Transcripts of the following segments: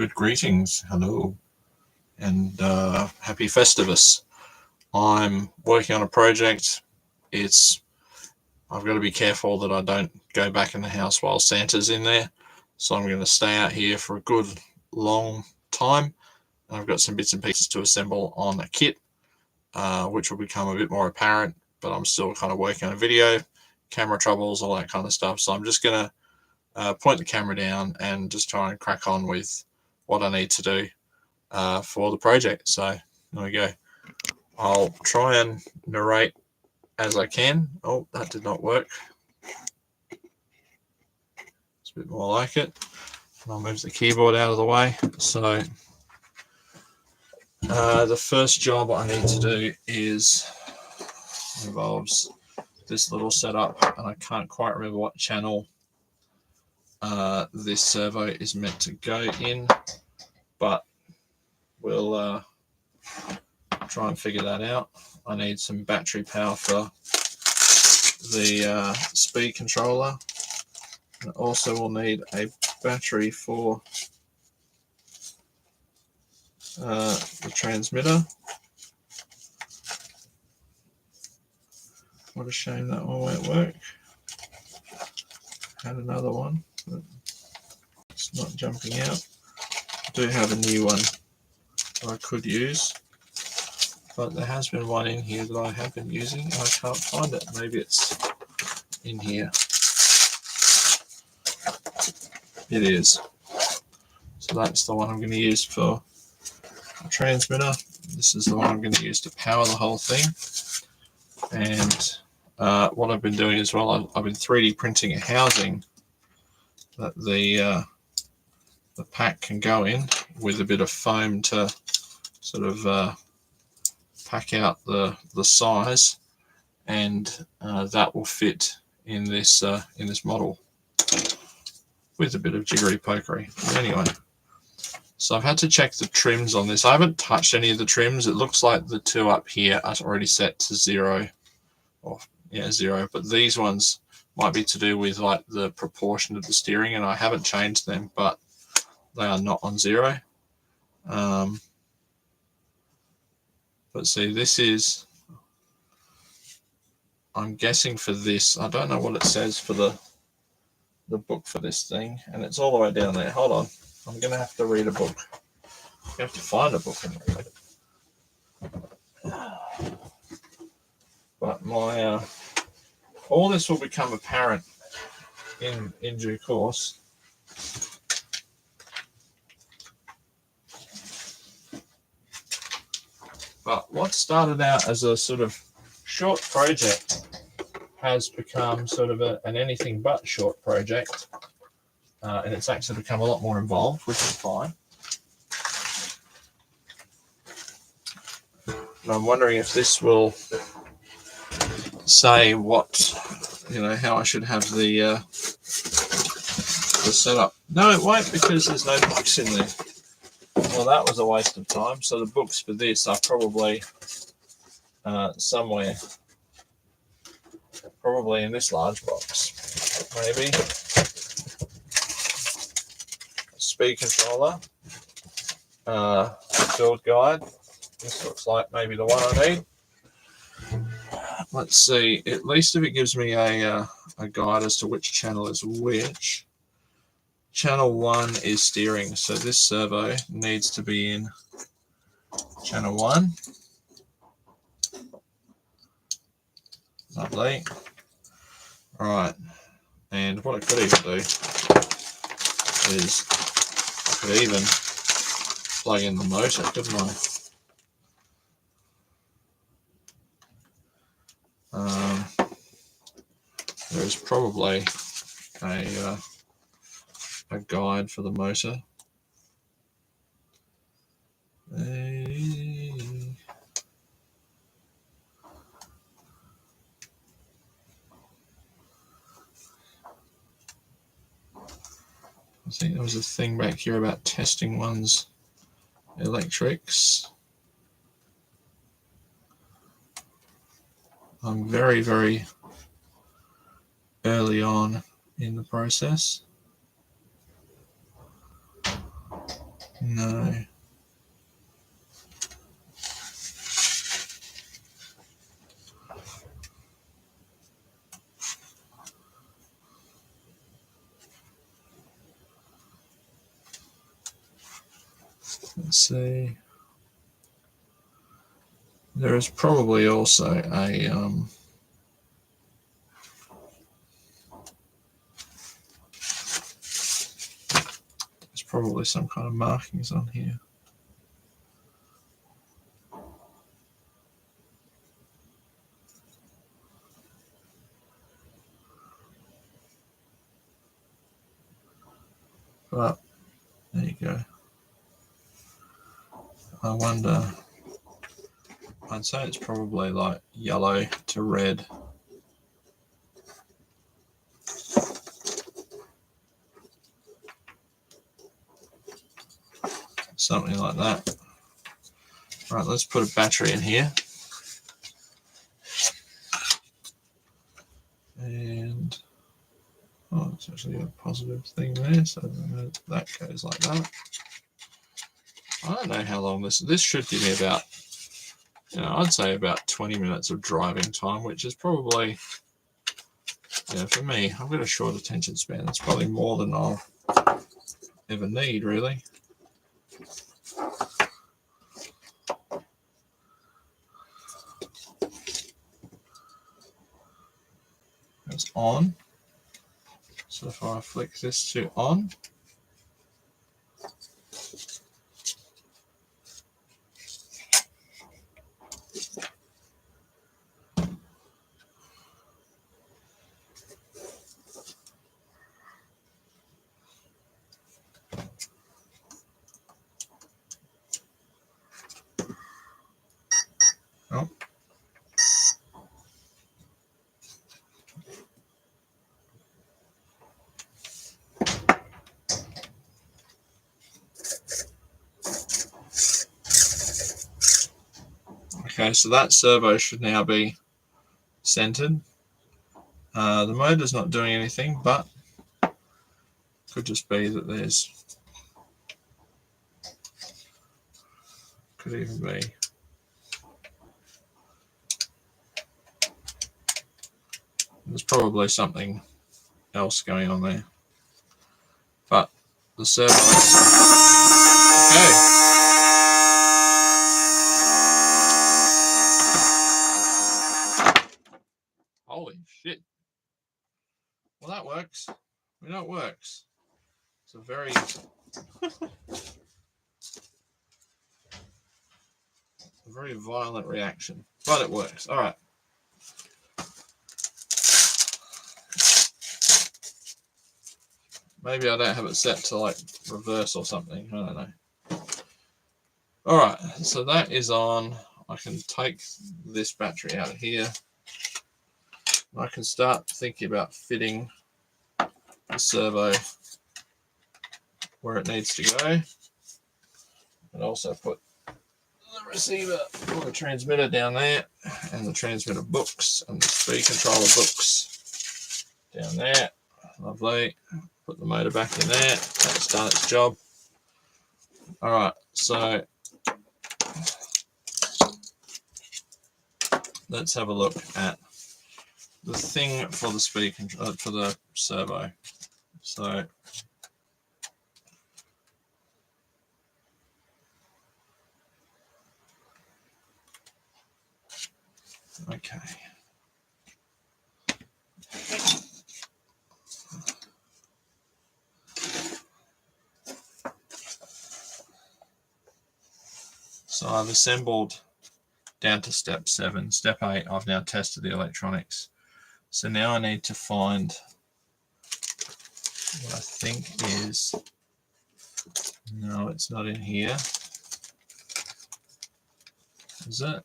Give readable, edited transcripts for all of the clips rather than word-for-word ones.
Good greetings, hello, and happy Festivus. I'm working on a project. I've got to be careful that I don't go back in the house while Santa's in there, so I'm going to stay out here for a good long time. And I've got some bits and pieces to assemble on a kit, which will become a bit more apparent, but I'm still kind of working on a video, camera troubles, all that kind of stuff. So I'm just going to point the camera down and just try and crack on with what I need to do for the project. So there we go. I'll try and narrate as I can. Oh, that did not work. It's a bit more like it. And I'll move the keyboard out of the way. So the first job I need to do involves this little setup, and I can't quite remember what channel this servo is meant to go in, but we'll try and figure that out. I need some battery power for the speed controller, and also will need a battery for the transmitter. What a shame that one won't work. Had another one, but it's not jumping out. I do have a new one that I could use, but there has been one in here that I have been using and I can't find it. Maybe it's in here. It is. So that's the one I'm going to use for the transmitter. This is the one I'm going to use to power the whole thing. And what I've been doing as well, I've been 3D printing a housing that the pack can go in, with a bit of foam to sort of pack out the size, and that will fit in this model with a bit of jiggery pokery. Anyway, so I've had to check the trims on this. I haven't touched any of the trims. It looks like the two up here are already set to 0, or yeah, 0, but these ones might be to do with like the proportion of the steering, and I haven't changed them, but they are not on 0. But see, this is, I'm guessing for this, I don't know what it says for the book for this thing, and it's all the way down there. Hold on, I'm going to have to read a book. You have to find a book and read it. But my all this will become apparent in due course. But what started out as a sort of short project has become sort of an anything but short project, and it's actually become a lot more involved, which is fine. And I'm wondering if this will say what, how I should have the setup. No, it won't, because there's no books in there. Well, that was a waste of time. So the books for this are probably somewhere, probably in this large box, maybe. Speed controller, build guide. This looks like maybe the one I need. Let's see. At least if it gives me a guide as to which channel is which. Channel 1 is steering, so this servo needs to be in channel 1. Lovely. Right, and what I could even do is I could even plug in the motor, couldn't I? There's probably a guide for the motor. I think there was a thing back here about testing one's electrics. I'm very, very early on in the process. No. Let's see. There is probably also a there's probably some kind of markings on here. But there you go. I wonder, I'd say it's probably like yellow to red. Something like that. Right, let's put a battery in here. And, oh, it's actually a positive thing there, so that goes like that. I don't know how long this should give me about, I'd say about 20 minutes of driving time, which is probably, for me, I've got a short attention span. It's probably more than I'll ever need, really. It's on. So if I flick this to on, oh. Okay, so that servo should now be centered. The motor's not doing anything, but could just be that could even be there's probably something else going on there. But the servo is okay. Holy shit. Well, that works. We know it works. It's a very very violent reaction, but it works. All right. Maybe I don't have it set to like reverse or something. I don't know. All right, so that is on. I can take this battery out of here. I can start thinking about fitting the servo where it needs to go, and also put the receiver or the transmitter down there, and the transmitter books and the speed controller books down there. Lovely. Put the motor back in there. That's done its job. All right, so let's have a look at the thing for the speed control for the servo. So okay. So I've assembled down to step 7. Step 8, I've now tested the electronics. So now I need to find what I think is, no, it's not in here. Is it?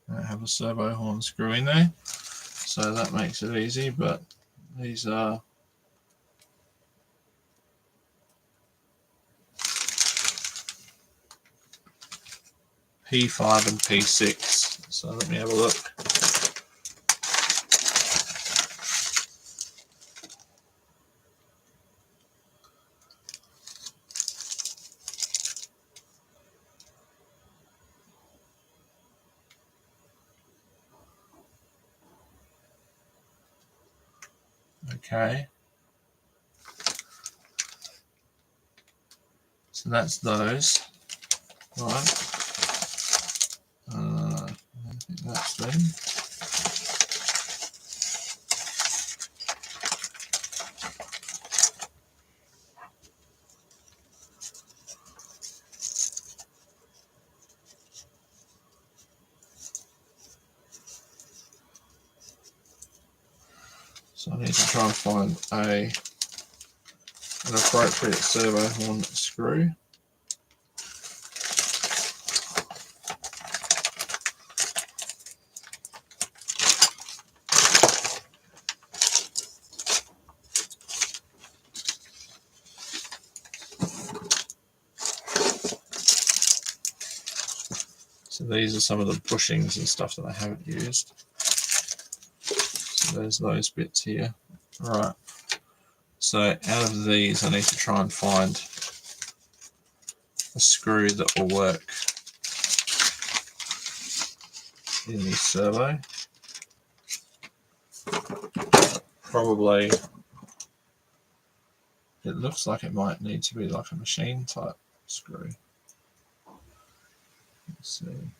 I have a servo horn screw in there, so that makes it easy, but these are P5 and P6, So let me have a look. Okay. So that's those. Right. I think that's them. So I need to try and find an appropriate servo horn screw. So these are some of the bushings and stuff that I haven't used. So there's those bits here. Right. So out of these, I need to try and find a screw that will work in this servo. Probably, it looks like it might need to be like a machine type screw. Let's see.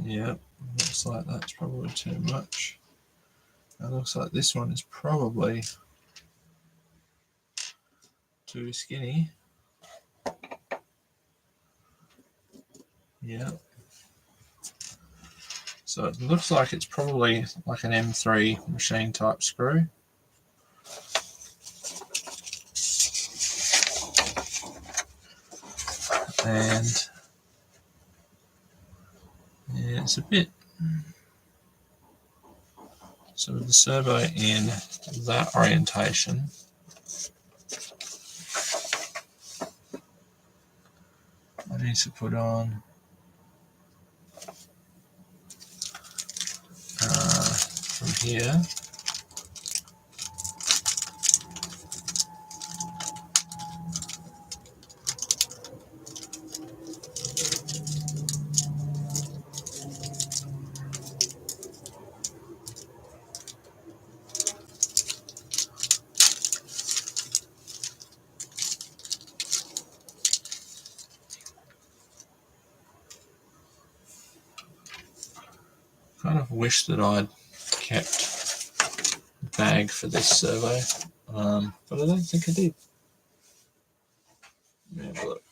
Yep, looks like that's probably too much. It looks like this one is probably too skinny. Yeah. So it looks like it's probably like an M3 machine type screw. And yeah, it's a bit. So with the servo in that orientation, I need to put on from here. Kind of wish that I'd kept a bag for this servo, but I don't think I did. Let me have a look.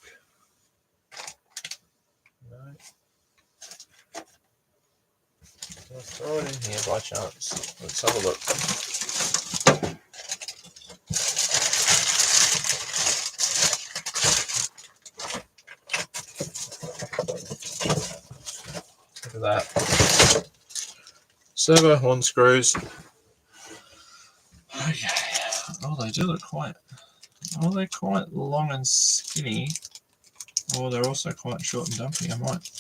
No. Can I throw it in here by chance? Let's have a look. Look at that. Servo horn screws. Okay. Oh, they do look quite. Oh, they're quite long and skinny. Or they're also quite short and dumpy. I might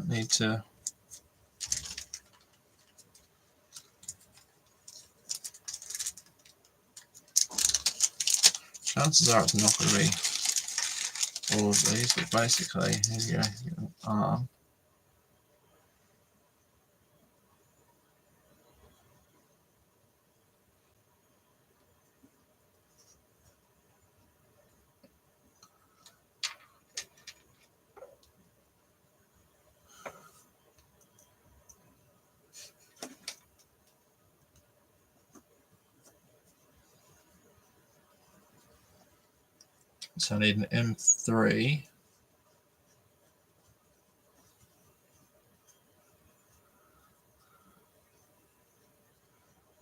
need to. Chances are it's not going to be all of these, but basically, here you go, arm. So I need an M3.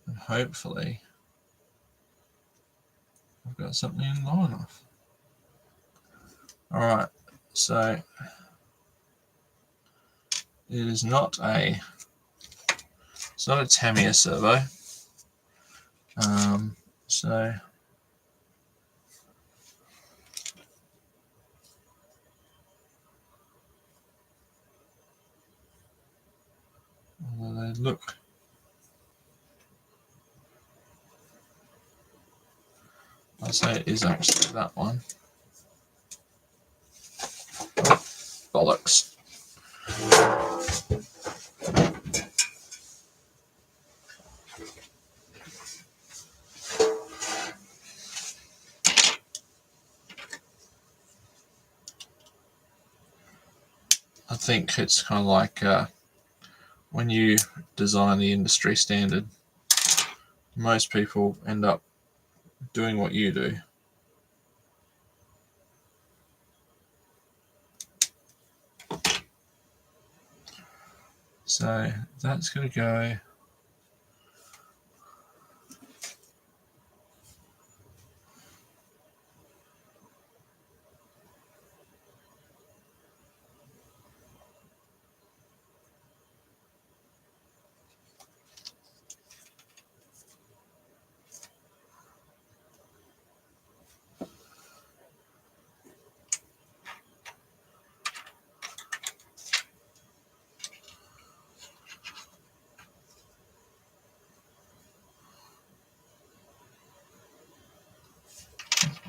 And hopefully I've got something in long enough. Alright, so it is not a Tamiya servo. So although they look, I'd say it is actually that one. Oh, bollocks. I think it's kind of like when you design the industry standard, most people end up doing what you do. So that's going to go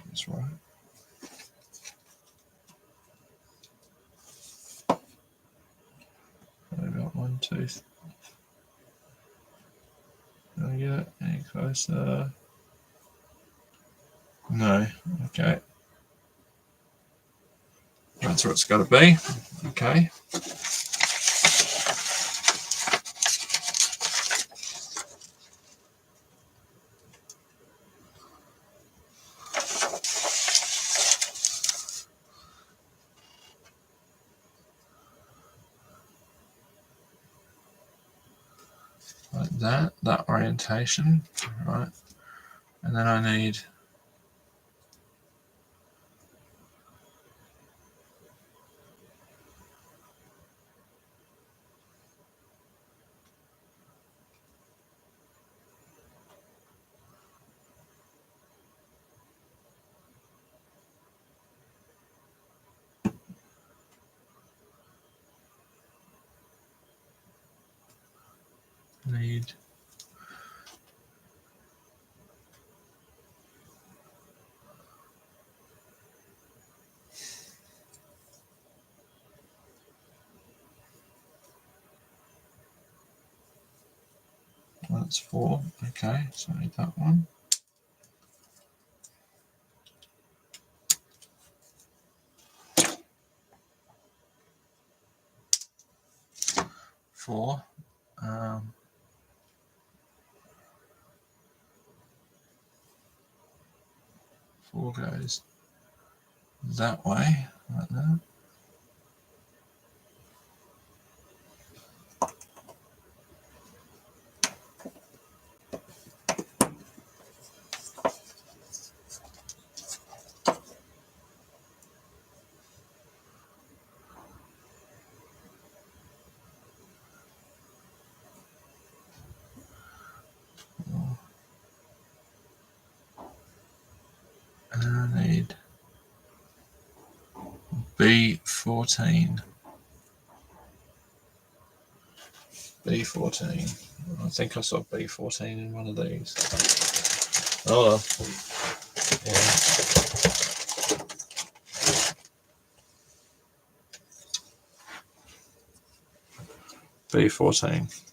that's right. I've got one tooth. Can I get it any closer? No. Okay. That's where it's got to be. Okay. Like that orientation, right? And then I need that's 4. Okay, so I need that one. Four. 4 goes that way, like that. And then I need B14. B14. I think I saw B14 in one of these. Oh well. Yeah. B14.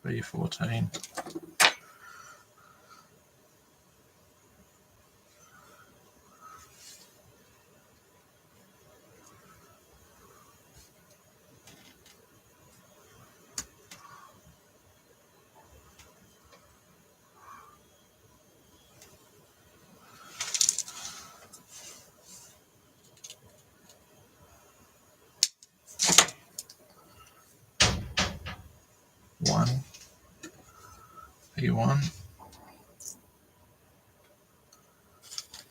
B14. P1.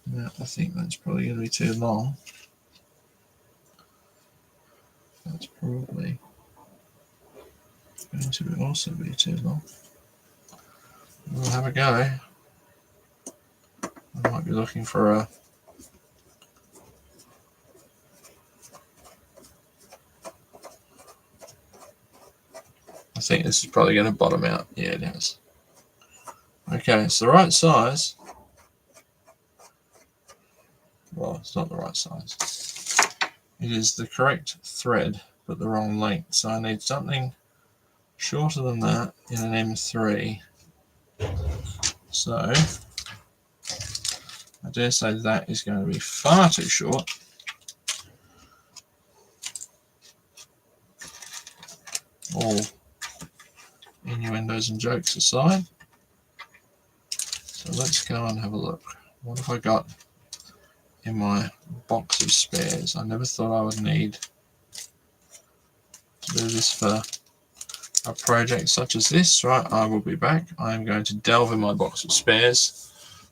No, I think that's probably going to be too long. That's probably going to also be too long. We'll have a go. I might be looking for a I think this is probably going to bottom out. Yeah, it is. Okay, it's the right size. Well, it's not the right size. It is the correct thread, but the wrong length. So I need something shorter than that in an M3. So I dare say that is going to be far too short. All innuendos and jokes aside. So let's go and have a look. What have I got in my box of spares? I never thought I would need to do this for a project such as this. Right, I will be back. I am going to delve in my box of spares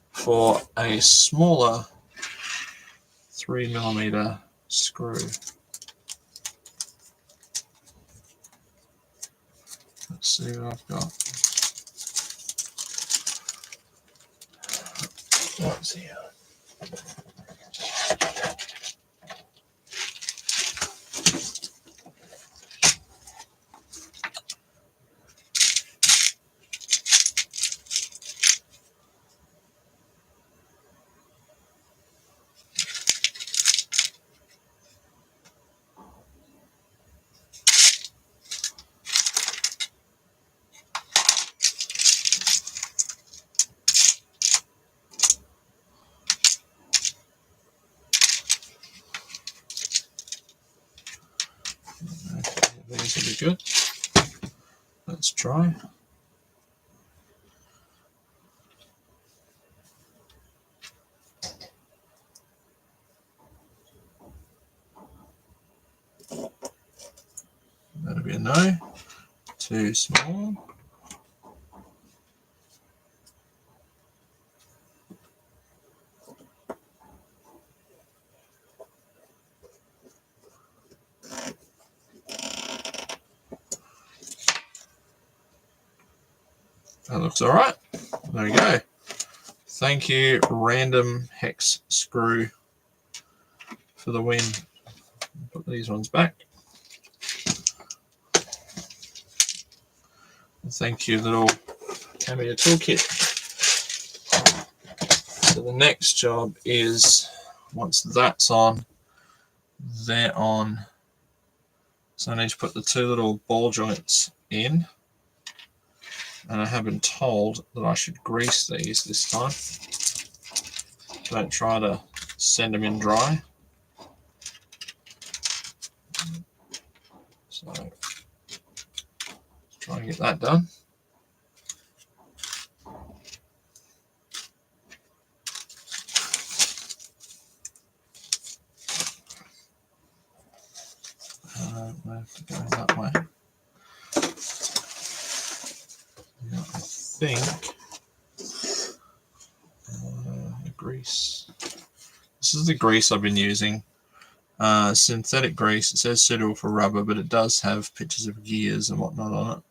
for a smaller 3mm screw. Let's see what I've got. What's here? These will be good. Let's try. That'll be a no. Too small. That looks all right. There we go. Thank you, random hex screw, for the win. Put these ones back. And thank you, little Tamiya toolkit. So the next job is, once that's on, they're on. So I need to put the two little ball joints in. And I have been told that I should grease these this time. Don't try to send them in dry. So let's try and get that done. I have to go that way. Yeah, I think the grease. This is the grease I've been using. Synthetic grease. It says suitable for rubber, but it does have pictures of gears and whatnot on it.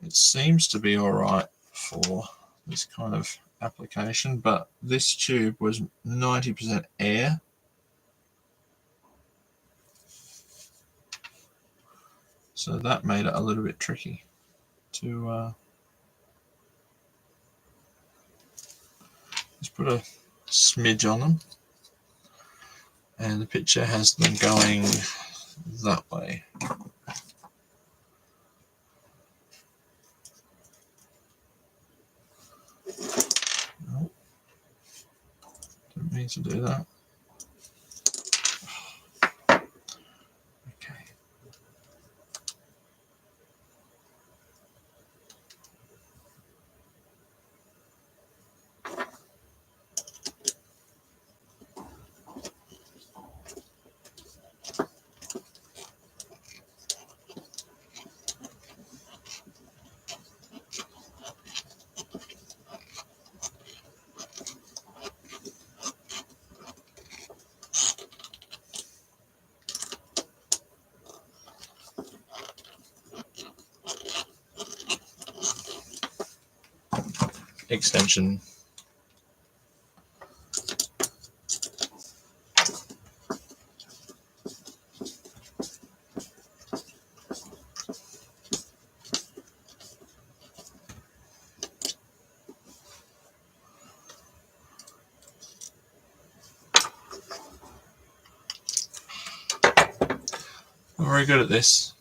It seems to be alright for this kind of application, but this tube was 90% air. So that made it a little bit tricky to just put a smidge on them. And the picture has them going that way. No, didn't mean to do that. Okay. extension. I'm very good at this.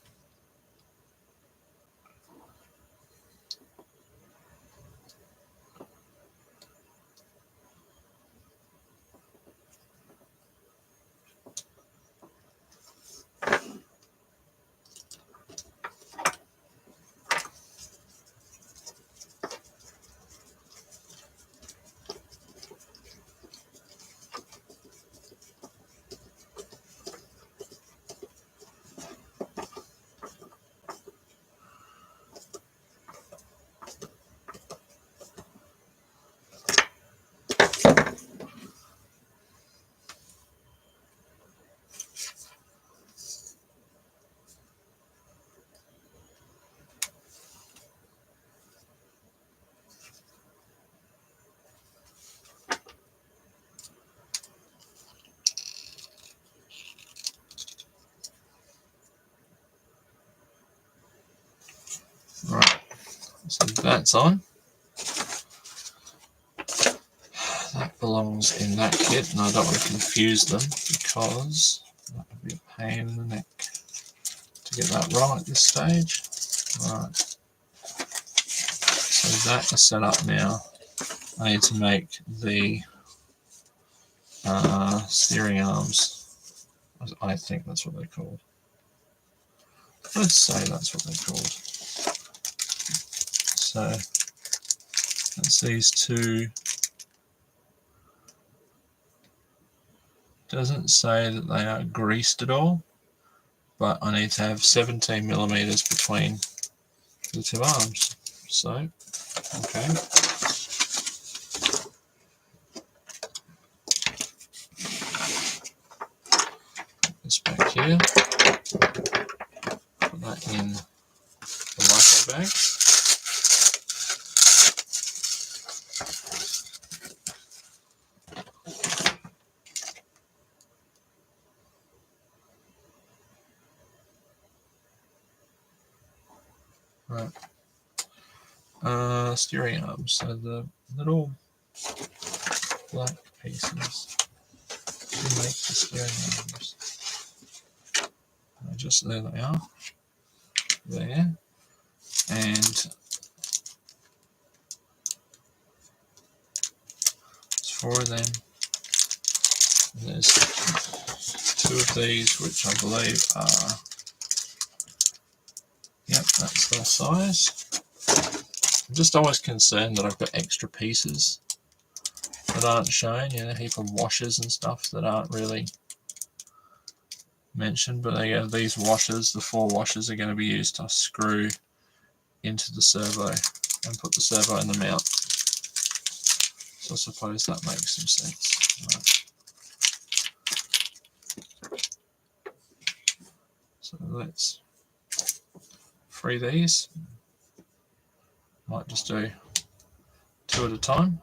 Right, so that's on. That belongs in that kit, and I don't want to confuse them because that would be a pain in the neck to get that right at this stage. Right, so that is set up now. I need to make the steering arms. I think that's what they're called. Let's say that's what they're called. So that's these two. Doesn't say that they are greased at all, but I need to have 17 millimeters between the two arms. So, okay. Put this back here. Put that in the LiPo bag. Right. Steering arms. So the little black pieces to make the steering arms. Just there they are. There. And there's 4 of them. And there's 2 of these, which I believe are, yep, that's their size. I'm just always concerned that I've got extra pieces that aren't shown, you know, a heap of washers and stuff that aren't really mentioned, but they have these washers. The 4 washers are going to be used to screw into the servo and put the servo in the mount. So I suppose that makes some sense. Right. So let's free these. Might just do 2 at a time.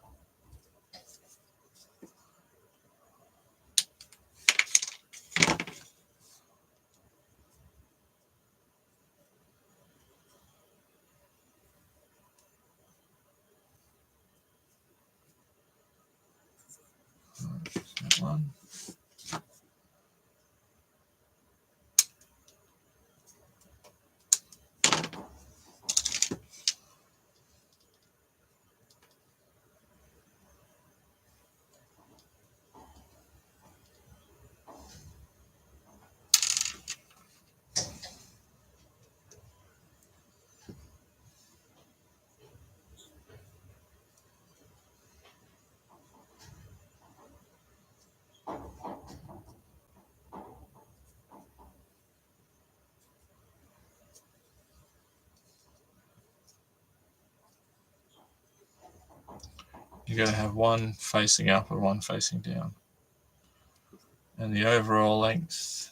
That one. You're going to have one facing up and one facing down. And the overall length,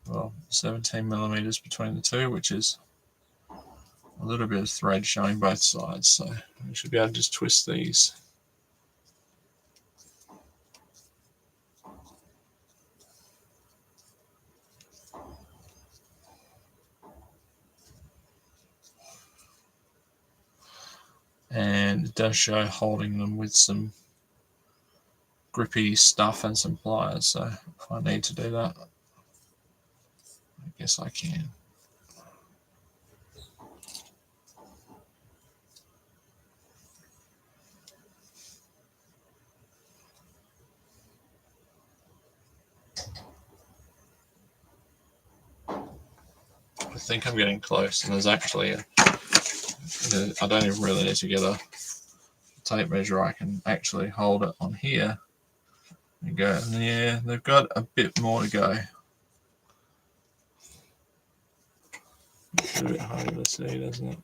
well, 17 millimeters between the two, which is a little bit of thread showing both sides, so we should be able to just twist these. And it does show holding them with some grippy stuff and some pliers, so if I need to do that, I guess I can. I think I'm getting close, and there's actually I don't even really need to get a tape measure. I can actually hold it on here and go, and yeah, they've got a bit more to go. It's a bit harder to see, doesn't it?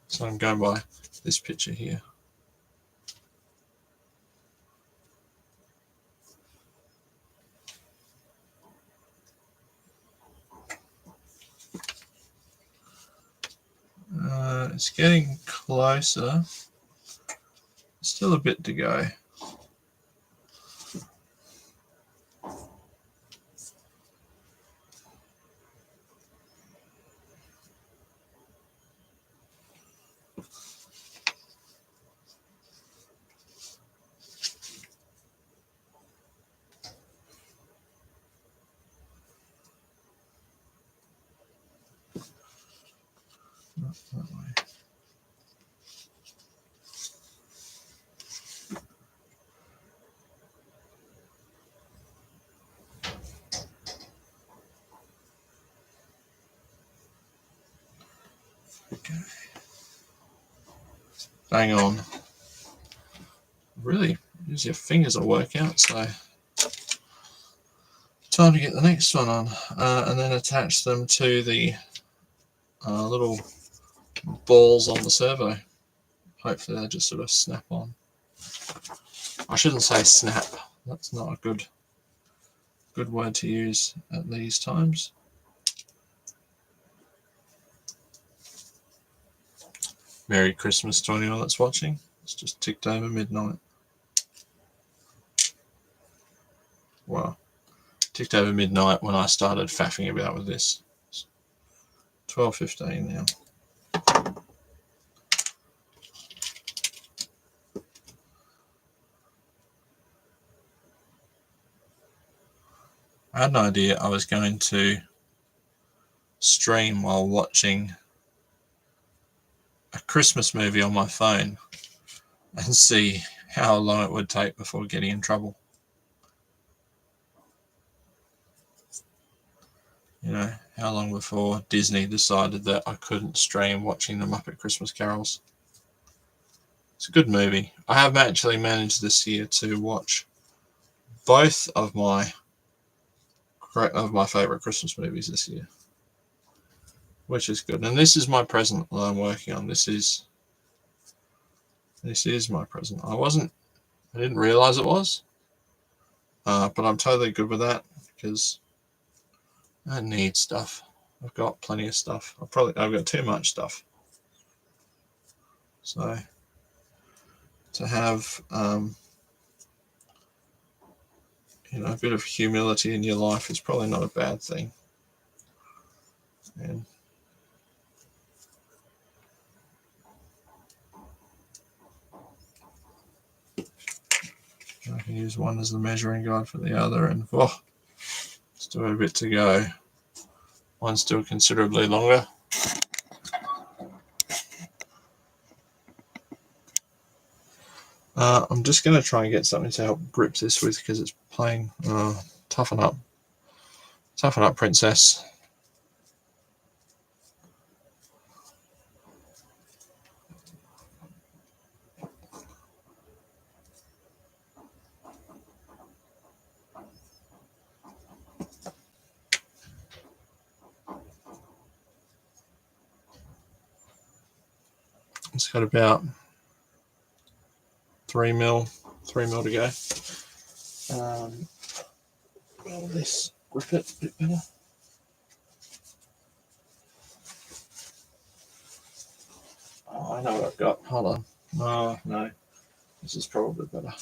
So I'm going by this picture here. It's getting closer. Still a bit to go. Not that way. Okay. Bang on. Really, use your fingers will work out, so time to get the next one on, and then attach them to the little balls on the servo. Hopefully they just sort of snap on. I shouldn't say snap, that's not a good word to use at these times. Merry Christmas to anyone that's watching. It's just ticked over midnight. Well, ticked over midnight when I started faffing about with this. It's 12:15 now. I had an idea I was going to stream while watching a Christmas movie on my phone and see how long it would take before getting in trouble. You know, how long before Disney decided that I couldn't stream watching the Muppet Christmas Carols. It's a good movie. I have actually managed this year to watch both of my favourite Christmas movies this year, which is good. And this is my present that I'm working on. This is my present. I didn't realise it was, but I'm totally good with that because I need stuff. I've got plenty of stuff. I've got too much stuff. So to have a bit of humility in your life is probably not a bad thing. And I can use one as the measuring guide for the other, and still a bit to go. One's still considerably longer. I'm just going to try and get something to help grip this with because it's playing. Toughen up, princess. It's got about 3 mil to go. Will this grip it a bit better? Oh, I know what I've got. Hold on. Oh, no. This is probably better.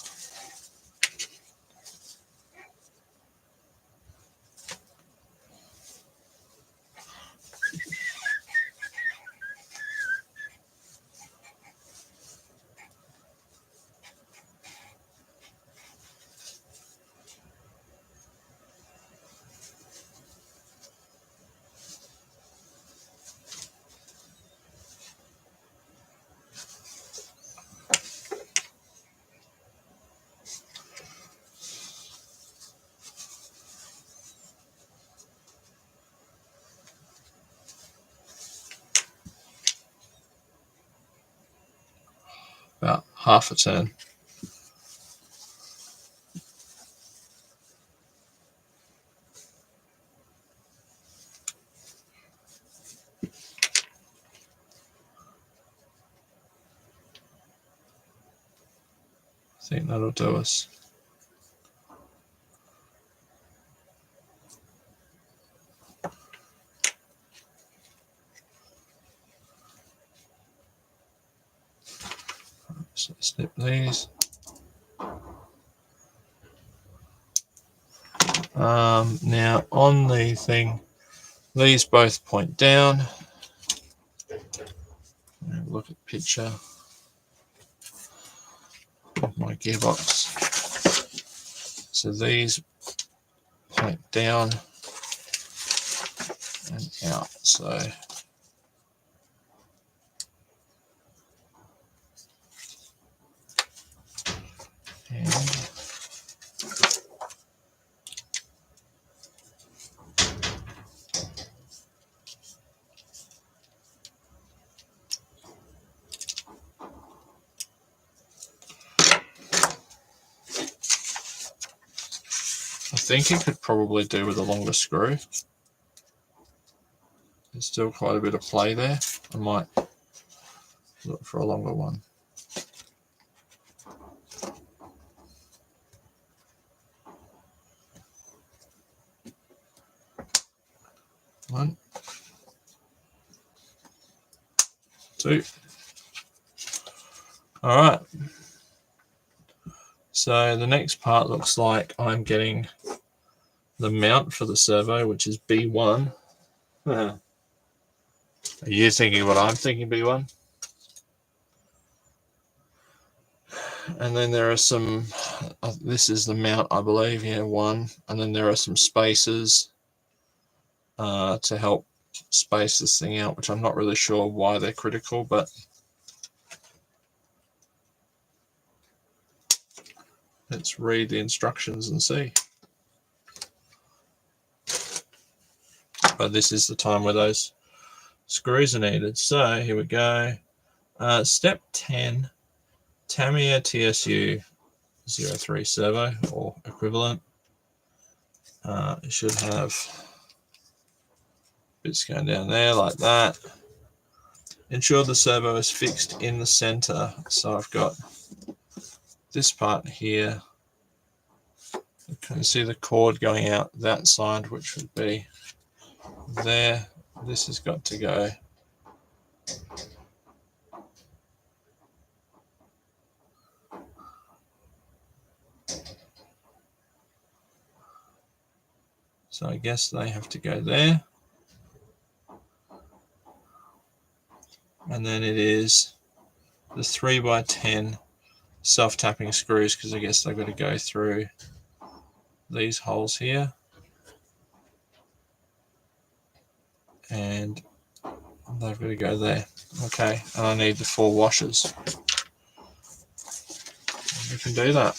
About half a turn. I think that'll do us. So snip these. Now on the thing, these both point down. Look at the picture of my gearbox. So these point down and out. So and I think it could probably do with a longer screw. There's still quite a bit of play there. I might look for a longer one. One, two. All right. So the next part looks like I'm getting the mount for the servo, which is B1. Are you thinking what I'm thinking, B1? And then there are some, this is the mount, I believe, yeah, 1. And then there are some spacers to help space this thing out, which I'm not really sure why they're critical, but let's read the instructions and see. But this is the time where those screws are needed. So here we go. Step 10, Tamiya TSU 03 servo or equivalent. It should have bits going down there like that. Ensure the servo is fixed in the center. So I've got this part here. You can see the cord going out that side, which would be there. This has got to go so I guess they have to go there. And then it is the 3x10 self-tapping screws, because I guess they've got to go through these holes here. And they've got to go there. Okay, and I need the 4 washers. We can do that.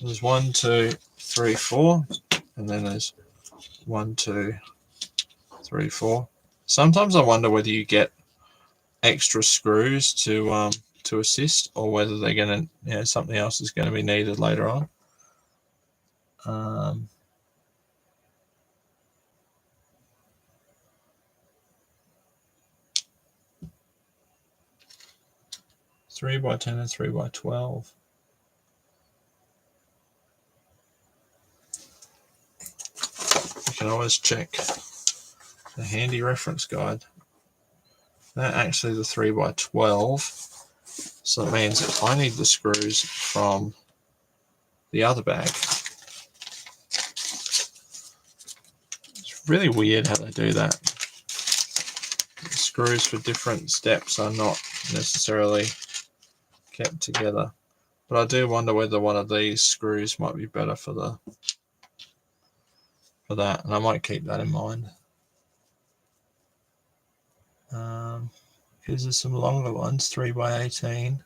There's 1, 2, 3, 4, and then there's 1, 2, 3, 4. Sometimes I wonder whether you get extra screws to assist, or whether they're going to, something else is going to be needed later on. 3x10 and 3x12. You can always check the handy reference guide. They're actually the 3x12, so that means that I need the screws from the other bag. It's really weird how they do that. The screws for different steps are not necessarily kept together, but I do wonder whether one of these screws might be better for that, and I might keep that in mind. Because there's some longer ones, 3x18,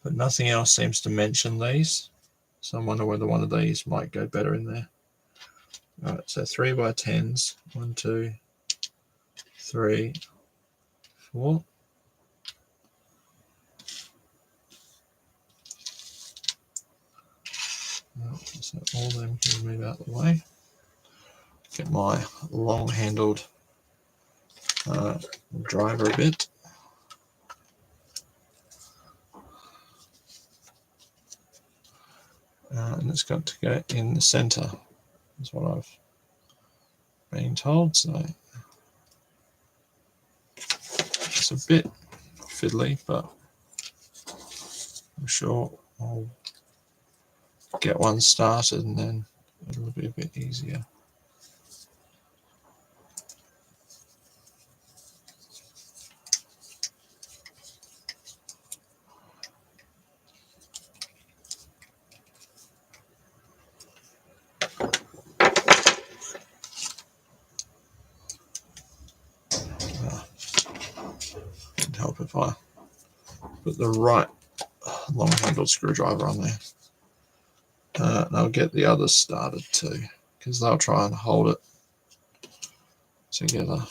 but nothing else seems to mention these, so I wonder whether one of these might go better in there. Alright, so 3x10s, 1, 2, 3, 4. So all of them can move out of the way. Get my long-handled driver a bit. And it's got to go in the center, is what I've been told. So it's a bit fiddly, but I'm sure I'll get one started and then it'll be a bit easier. It'd help if I put the right long-handled screwdriver on there. And I'll get the others started too, because they'll try and hold it together.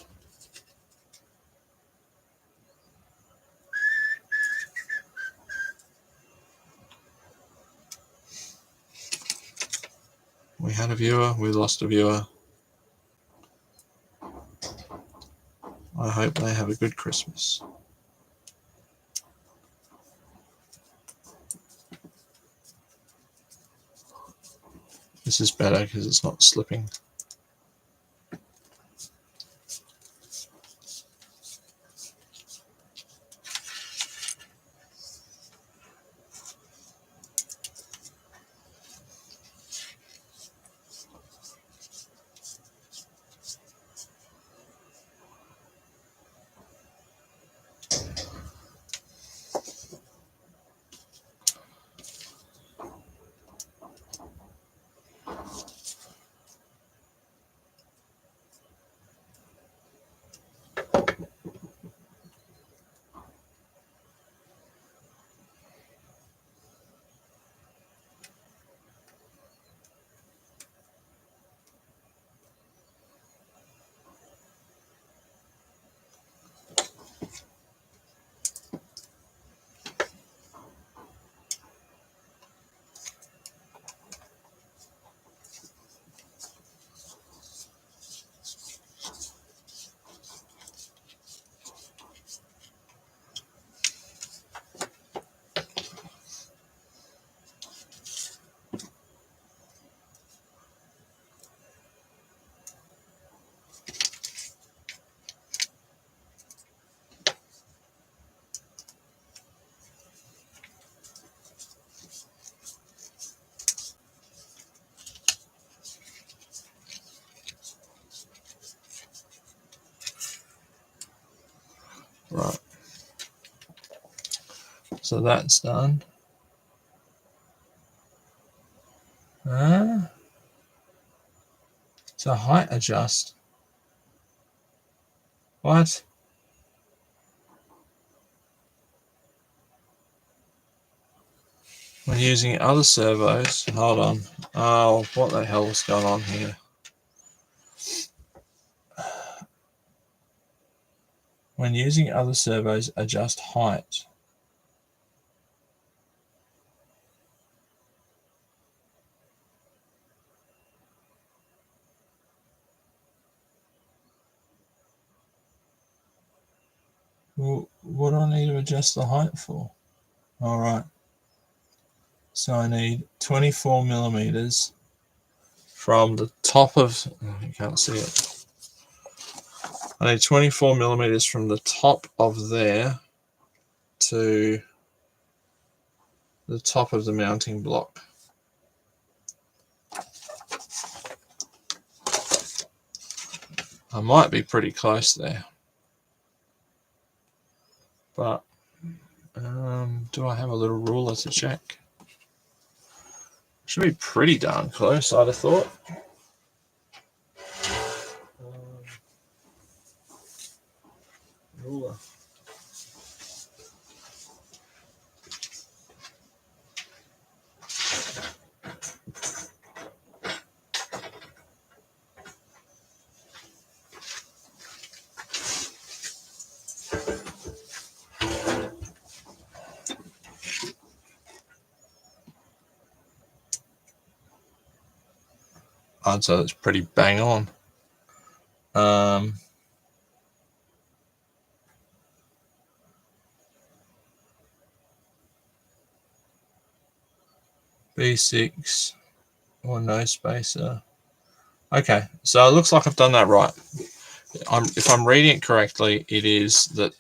We had a viewer, we lost a viewer. I hope they have a good Christmas. This is better because it's not slipping. Right. So that's done. It's a height adjust. What? When using other servos, hold on. Oh, what the hell is going on here? When using other servos, adjust height. Well, what do I need to adjust the height for? All right. So I need 24 millimeters from the top of, oh, you can't see it, I need 24 millimeters from the top of there to the top of the mounting block. I might be pretty close there, but do I have a little ruler to check? Should be pretty darn close, I'd have thought. Ruler. I'd say it's pretty bang on. B6 or no spacer. Okay, so it looks like I've done that right. If I'm reading it correctly, it is that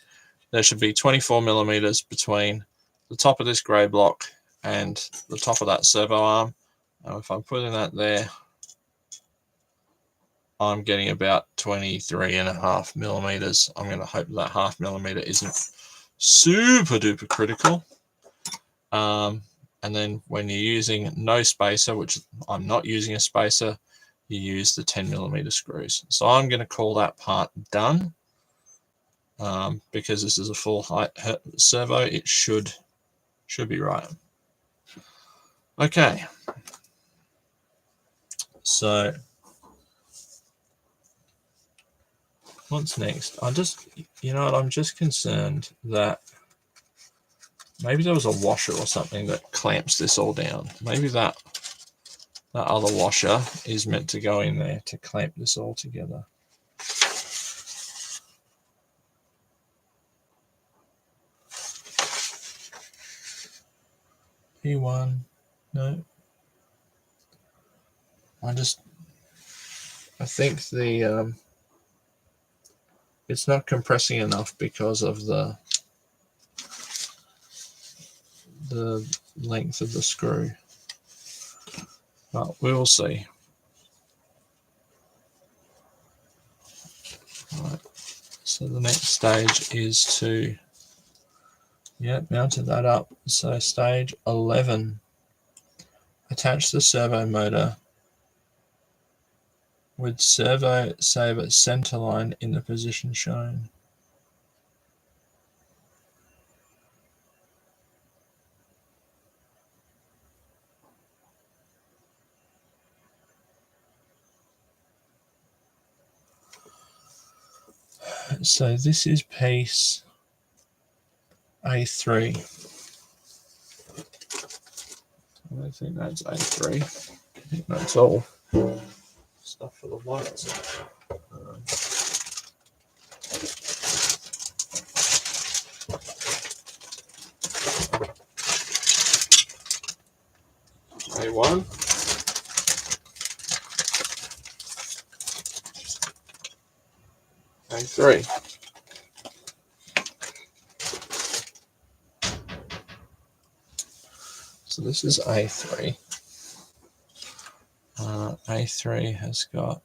there should be 24 millimeters between the top of this grey block and the top of that servo arm. And if I'm putting that there, I'm getting about 23.5 millimeters. I'm going to hope that half millimeter isn't super duper critical. And then when you're using no spacer, which I'm not using a spacer, you use the 10 millimeter screws. So I'm going to call that part done. Because this is a full height servo, it should be right. Okay. So what's next? I'm just concerned that maybe there was a washer or something that clamps this all down. Maybe that other washer is meant to go in there to clamp this all together. P1, no. I think it's not compressing enough because of the length of the screw. But we will see. Right. So the next stage is to mounted that up. So stage 11, attach the servo motor with servo saver centerline in the position shown. So this is piece A3. I don't think that's A3. I think that's all stuff for the lights. A1. A3. So this is A3. A3 has got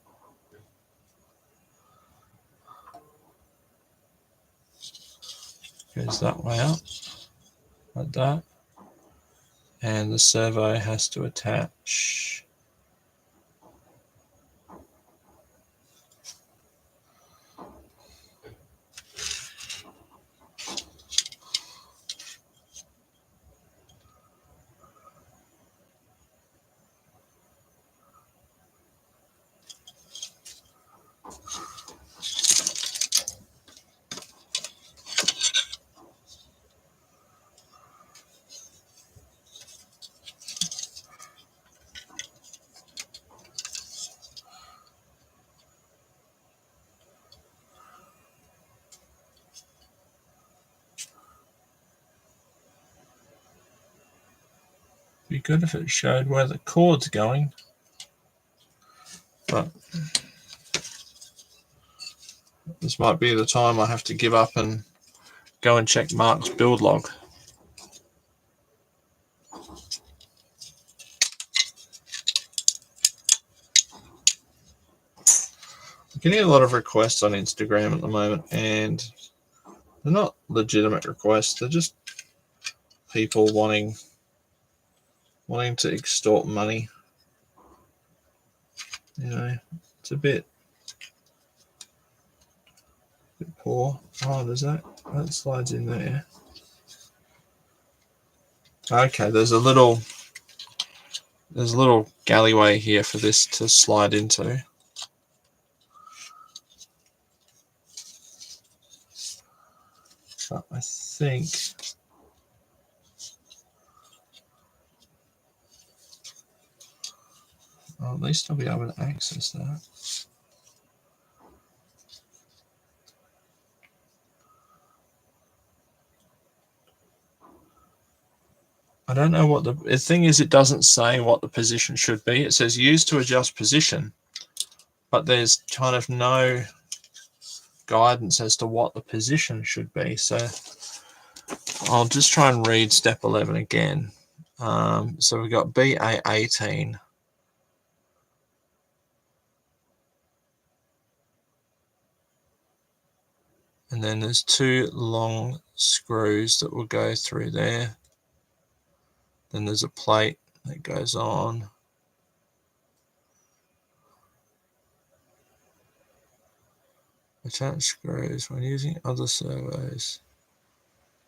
goes that way up, like that, and the servo has to attach be good if it showed where the cord's going, but This might be the time I have to give up and go and check Mark's build log. I'm getting a lot of requests on Instagram at the moment, and they're not legitimate requests. They're just people wanting to extort money. You know, it's a bit poor. Oh, there's that slides in there. Okay, there's a little galleyway here for this to slide into. But I think at least I'll be able to access that. I don't know what the thing is. It doesn't say what the position should be. It says use to adjust position, but there's kind of no guidance as to what the position should be. So I'll just try and read step 11 again. So we've got BA18. And then there's 2 long screws that will go through there. Then there's a plate that goes on. Attach screws when using other servos.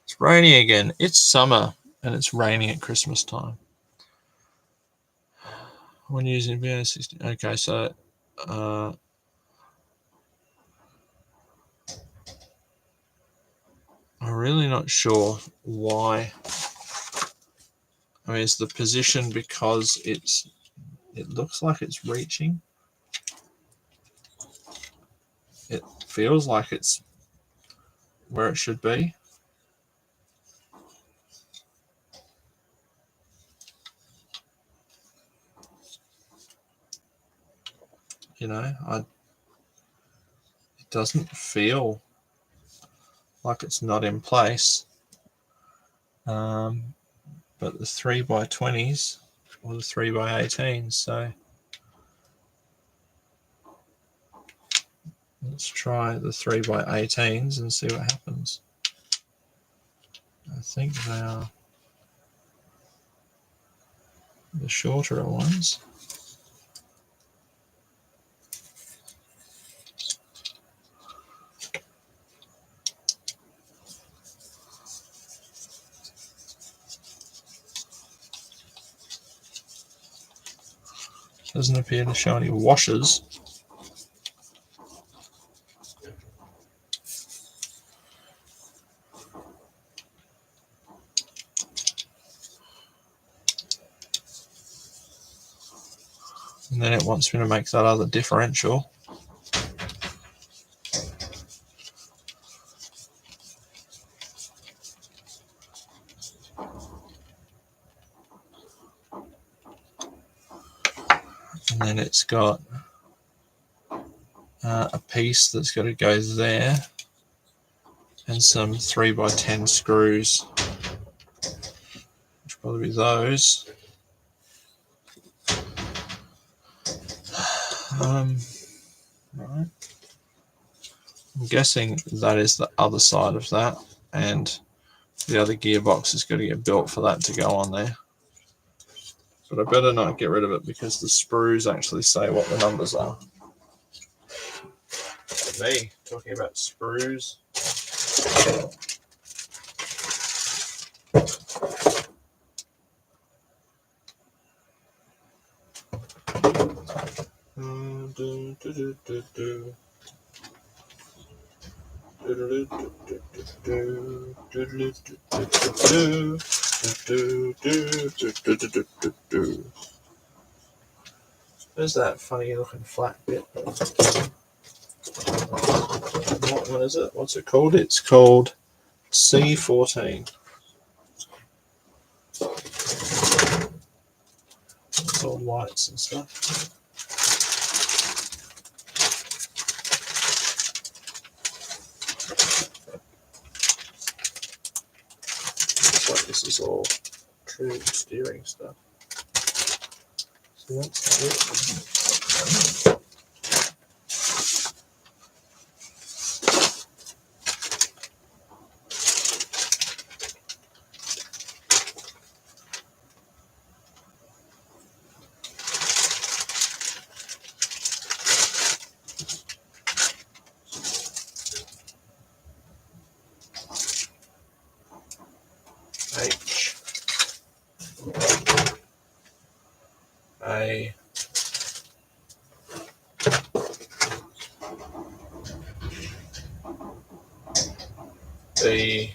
It's raining again. It's summer and it's raining at Christmas time. When using BA16. Okay, so I'm really not sure why. I mean, it's the position because it looks like it's reaching. It feels like it's where it should be. You know, it doesn't feel like it's not in place. But the 3x20s or the 3x18s, so let's try the 3x18s and see what happens. I think they are the shorter ones. Doesn't appear to show any washers. And then it wants me to make that other differential. And then it's got a piece that's got to go there and some 3x10 screws, which will probably be those. Right. I'm guessing that is the other side of that, and the other gearbox is going to get built for that to go on there. But I better not get rid of it because the sprues actually say what the numbers are. Me talking about sprues. There's that funny looking flat bit. What is it? What's it called? It's called C14. It's all lights and stuff. is all true steering stuff. So that's it. H A B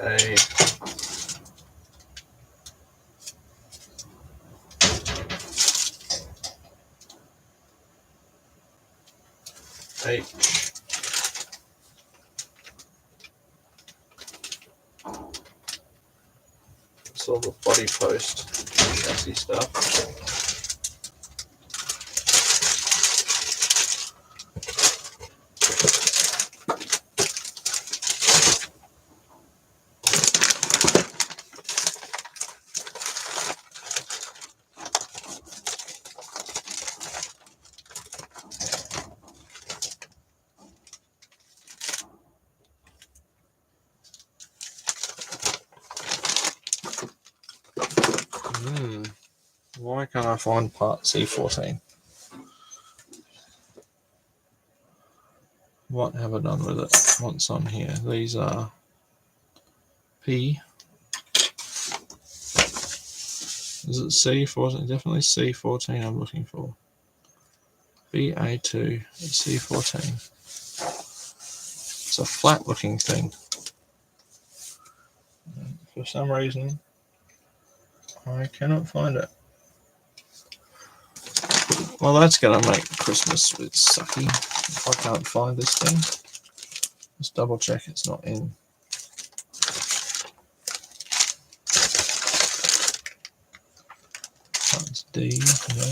A H it's all the body post chassis stuff. Why can't I find part C14? What have I done with it? What's on here? These are P. Is it C14? Definitely C14 I'm looking for. BA2 C14. It's a flat looking thing. For some reason, I cannot find it. Well, that's going to make Christmas a bit sucky if I can't find this thing. Let's double check it's not in. That's D, no.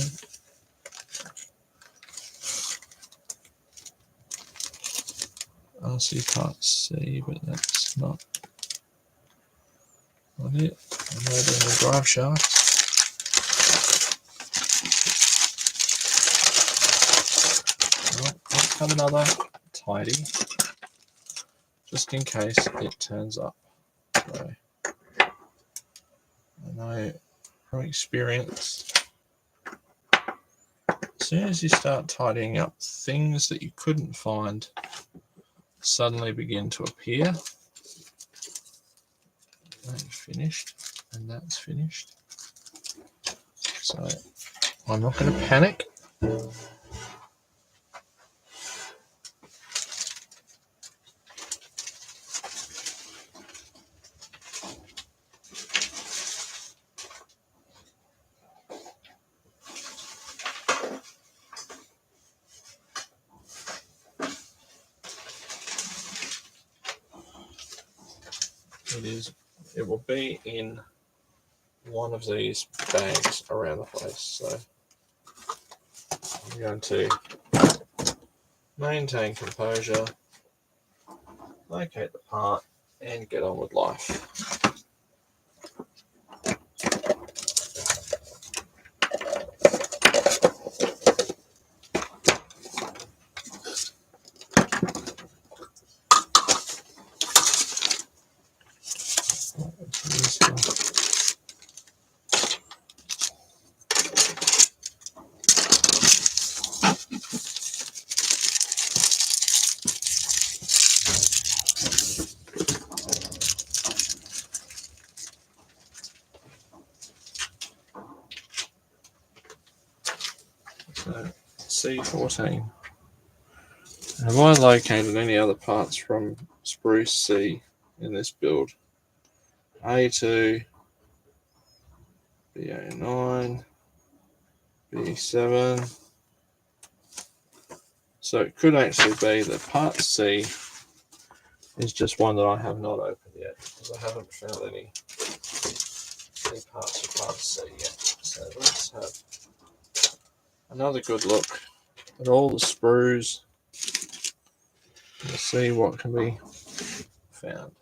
RC part C, but that's not it. I'm loading the drive shaft. Well, let's have another tidy, just in case it turns up. So, I know from experience, as soon as you start tidying up, things that you couldn't find suddenly begin to appear. That's finished, and that's finished. So I'm not going to panic. It will be in one of these bags around the place. So I'm going to maintain composure, locate the part, and get on with life. C14. Have I located any other parts from Spruce C in this build? A2, BA9, B7, So it could actually be that part C is just one that I have not opened yet, because I haven't found any parts of part C yet. So let's have another good look at all the sprues and see what can be found.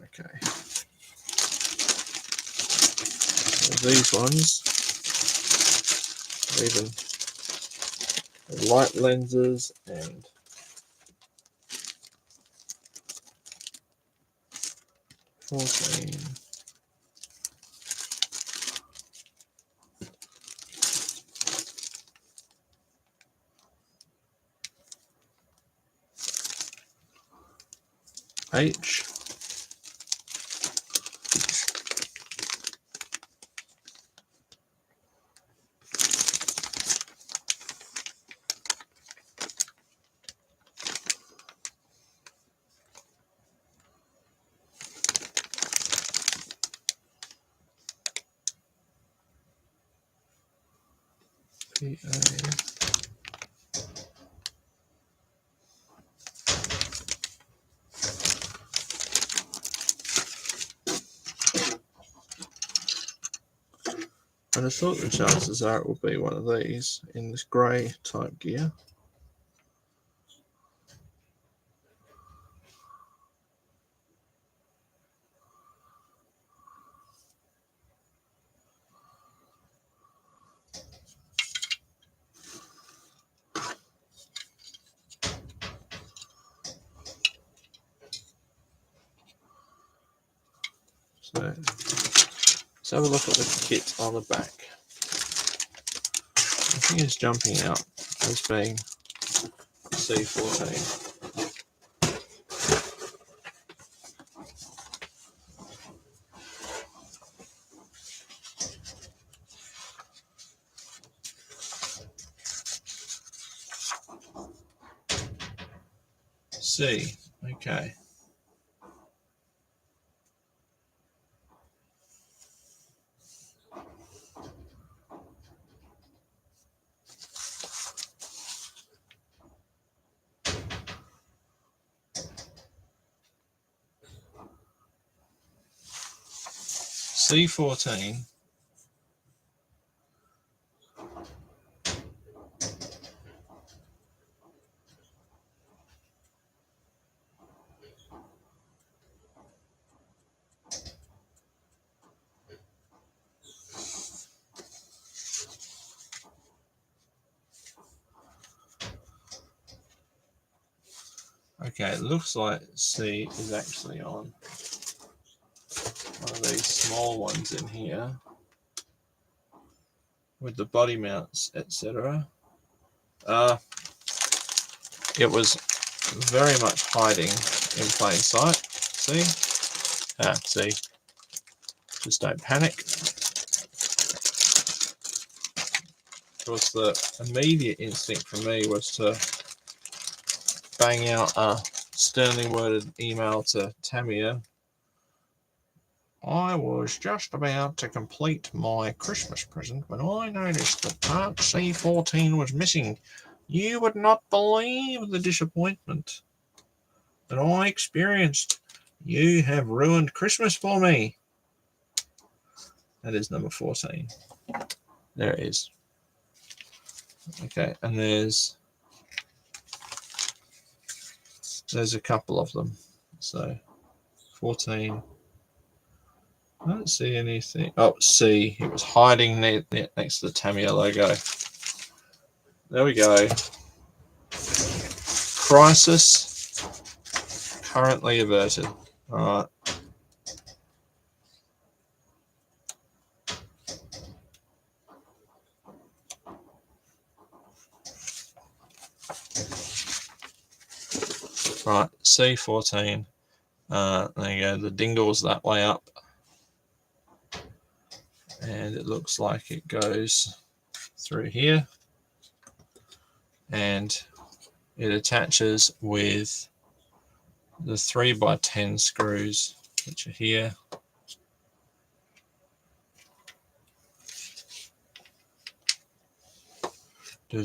Okay. So these ones, even light lenses and H. PA. And I thought the chances are it will be one of these in this grey type gear. So let's have a look at the kit on the back. I think it's jumping out as being C14. C, okay. C14. Okay, it looks like C is actually on one of these small ones in here with the body mounts, etc. It was very much hiding in plain sight. See? See. Just don't panic. Of course, the immediate instinct for me was to bang out a sternly worded email to Tamiya. I was just about to complete my Christmas present when I noticed that part C14 was missing. You would not believe the disappointment that I experienced. You have ruined Christmas for me. That is number 14. There it is. Okay, and there's a couple of them. So 14. I don't see anything. Oh, C. It was hiding next to the Tamiya logo. There we go. Crisis currently averted. All right. Right, C14. There you go. The dingle's that way up. And it looks like it goes through here. And it attaches with the 3x10 screws, which are here. Oh,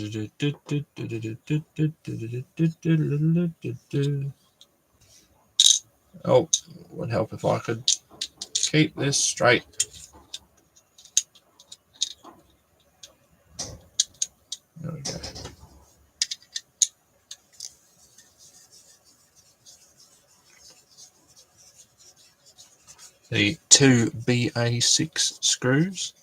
would help if I could keep this straight. There we go. The 2 BA6 screws.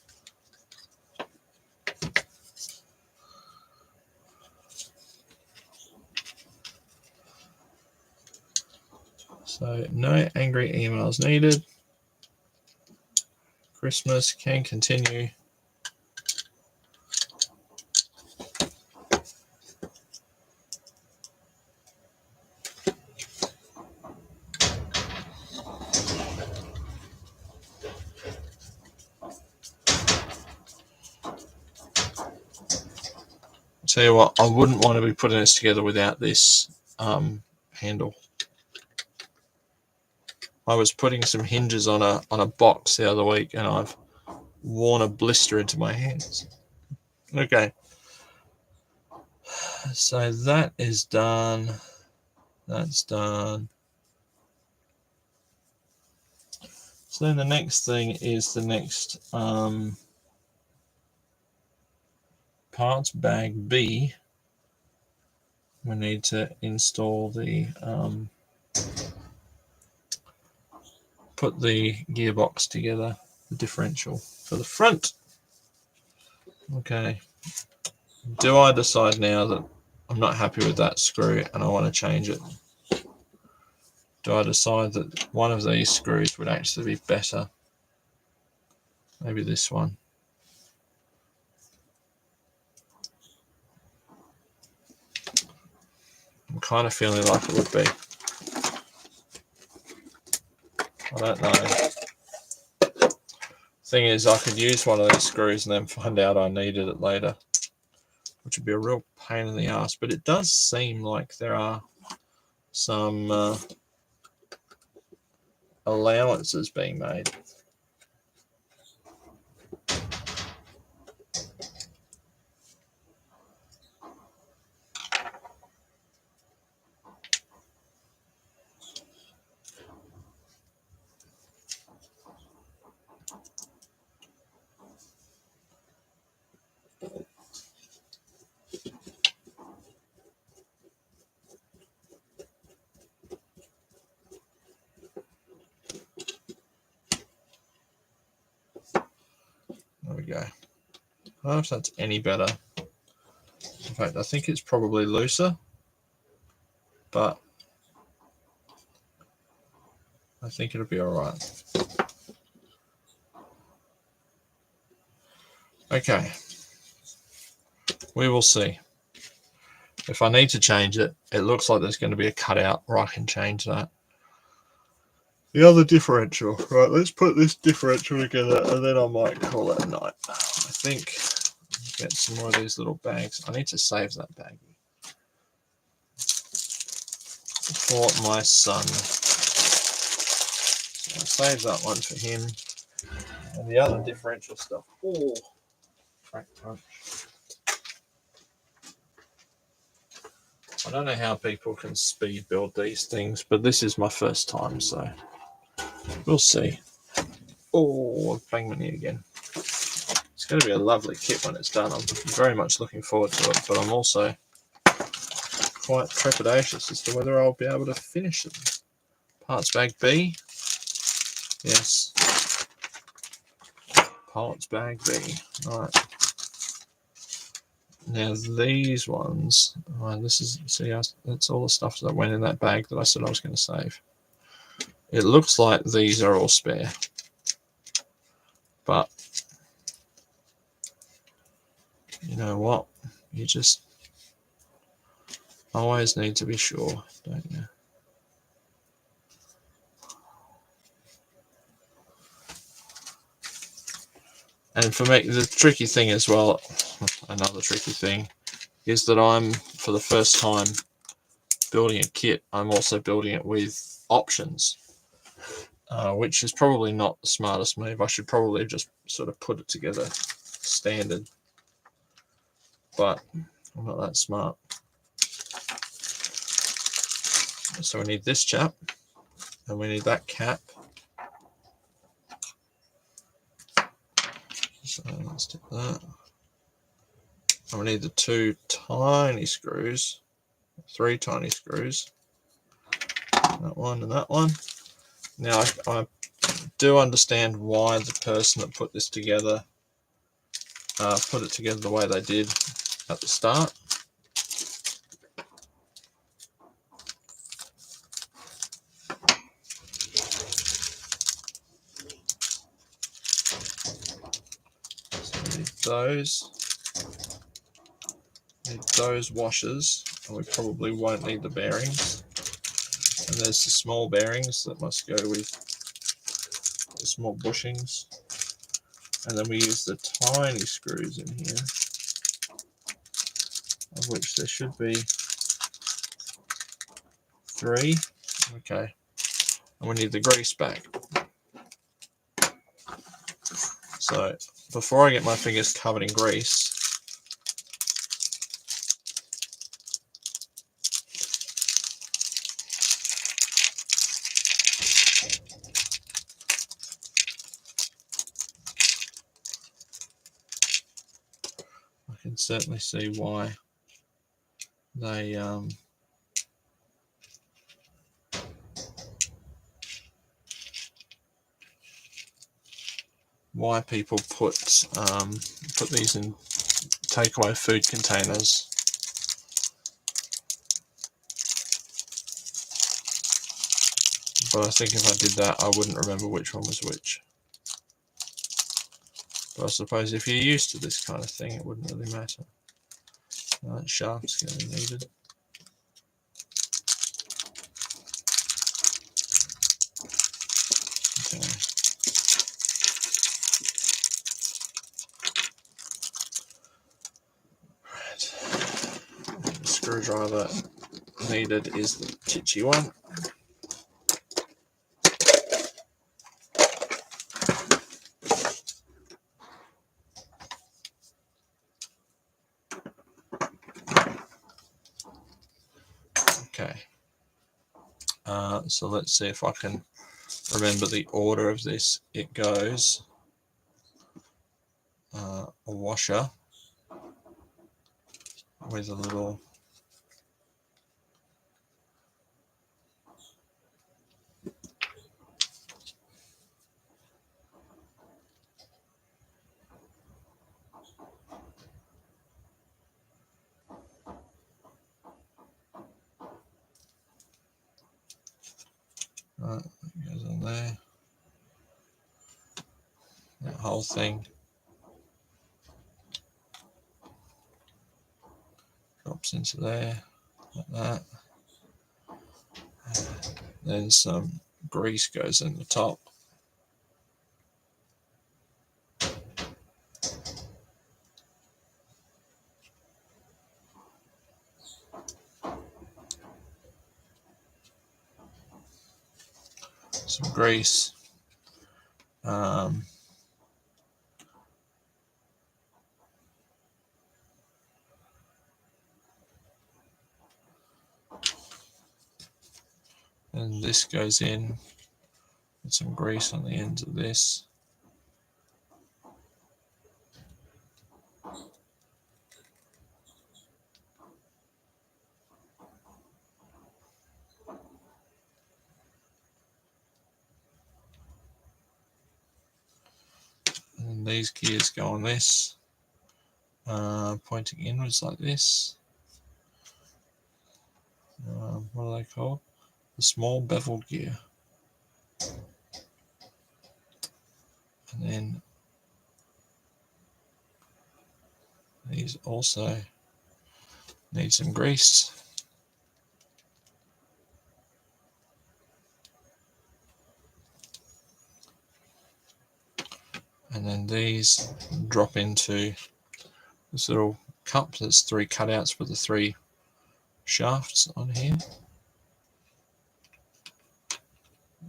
So no angry emails needed. Christmas can continue. Tell you what, I wouldn't want to be putting this together without this handle. I was putting some hinges on a box the other week, and I've worn a blister into my hands. Okay, so that is done. That's done. So then the next thing is the next parts bag B. We need to install the put the gearbox together, the differential for the front. Okay, do I decide now that I'm not happy with that screw and I want to change it? Do I decide that one of these screws would actually be better? Maybe this one. I'm kind of feeling like it would be. I don't know. Thing is, I could use one of these screws and then find out I needed it later, which would be a real pain in the ass. But it does seem like there are some allowances being made. There we go. I don't know if that's any better. In fact, I think it's probably looser, but I think it'll be all right. Okay, we will see. If I need to change it, it looks like there's going to be a cutout where I can change that. The other differential, right, let's put this differential together and then I might call it a night. I think get some more of these little bags. I need to save that bag for my son. So I'll save that one for him. And the other differential stuff. Oh, crack punch. I don't know how people can speed build these things, but this is my first time, so we'll see. Oh, bang my knee again. It's going to be a lovely kit when it's done. I'm very much looking forward to it, but I'm also quite trepidatious as to whether I'll be able to finish it. Parts bag B. Yes. Parts bag B. All right. Now these ones, this is, see, that's all the stuff that went in that bag that I said I was going to save. It looks like these are all spare, but you know what? You just always need to be sure, don't you? And for me, the tricky thing as well, another tricky thing, is that I'm, for the first time building a kit, I'm also building it with options, which is probably not the smartest move. I should probably just sort of put it together standard. But I'm not that smart. So we need this chap, and we need that cap. So let's do that. And we need the 2 tiny screws, 3 tiny screws. That one and that one. Now I do understand why the person that put this together put it together the way they did at the start. So we need those washers, and we probably won't need the bearings. And there's the small bearings that must go with the small bushings. And then we use the tiny screws in here, of which there should be 3. Okay. And we need the grease back. So before I get my fingers covered in grease, I can certainly see why they why people put these in takeaway food containers. But I think if I did that, I wouldn't remember which one was which. But I suppose if you're used to this kind of thing, it wouldn't really matter. That shaft's going to be needed. Okay. Right. The screwdriver needed is the titchy one. Okay. So let's see if I can remember the order of this. It goes a washer with a little that goes on there. That whole thing drops into there like that. Then some grease goes in the top. Some grease. And this goes in with some grease on the ends of this. And these gears go on this, pointing inwards like this. What are they called? The small bevel gear. And then these also need some grease. And then these drop into this little cup. There's 3 cutouts for the 3 shafts on here.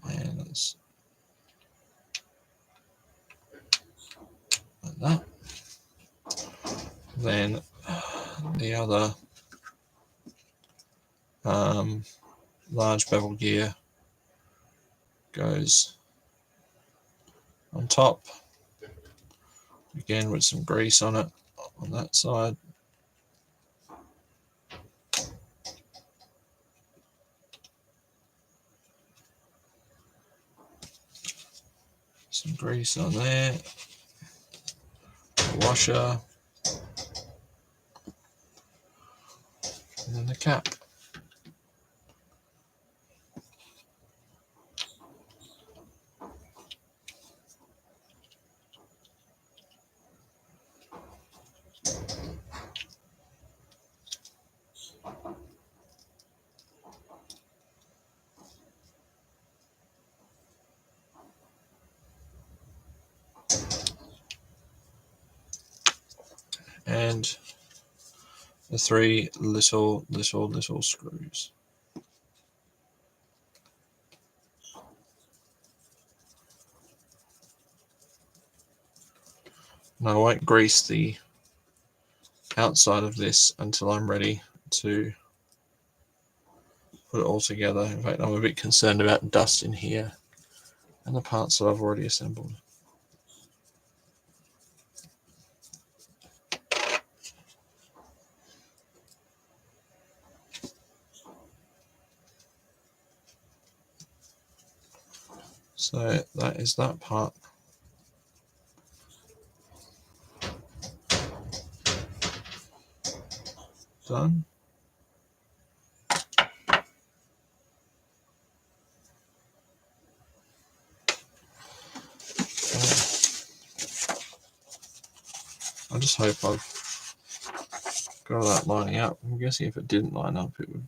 And it's like that. Then the other large bevel gear goes on top, again with some grease on it on that side. Some grease on there, the washer, and then the cap. And the 3 little screws. And I won't grease the outside of this until I'm ready to put it all together. In fact, I'm a bit concerned about dust in here and the parts that I've already assembled. So that is that part. Done. I just hope I've got all that lining up. I'm guessing if it didn't line up, it would.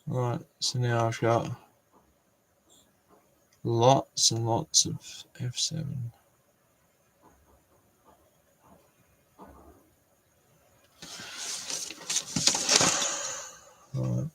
Right, so now I've got lots and lots of F7. Right.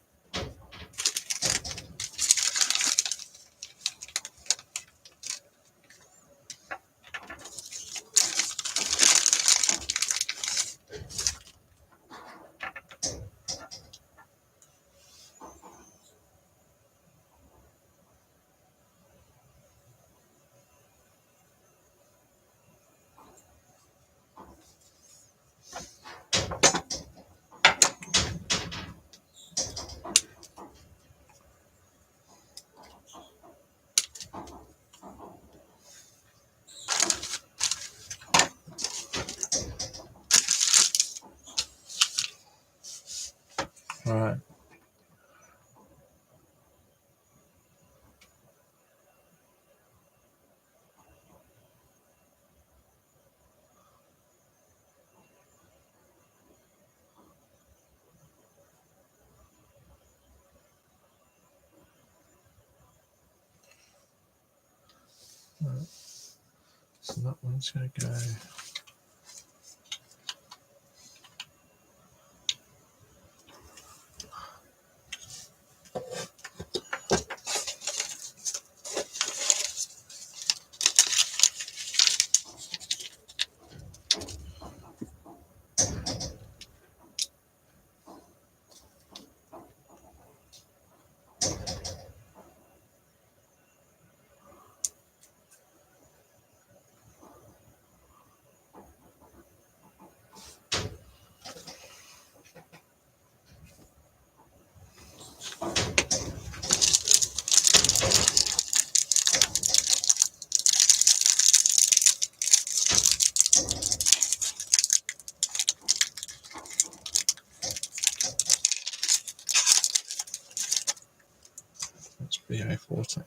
Right. Right. So that one's going to go. That's BA14.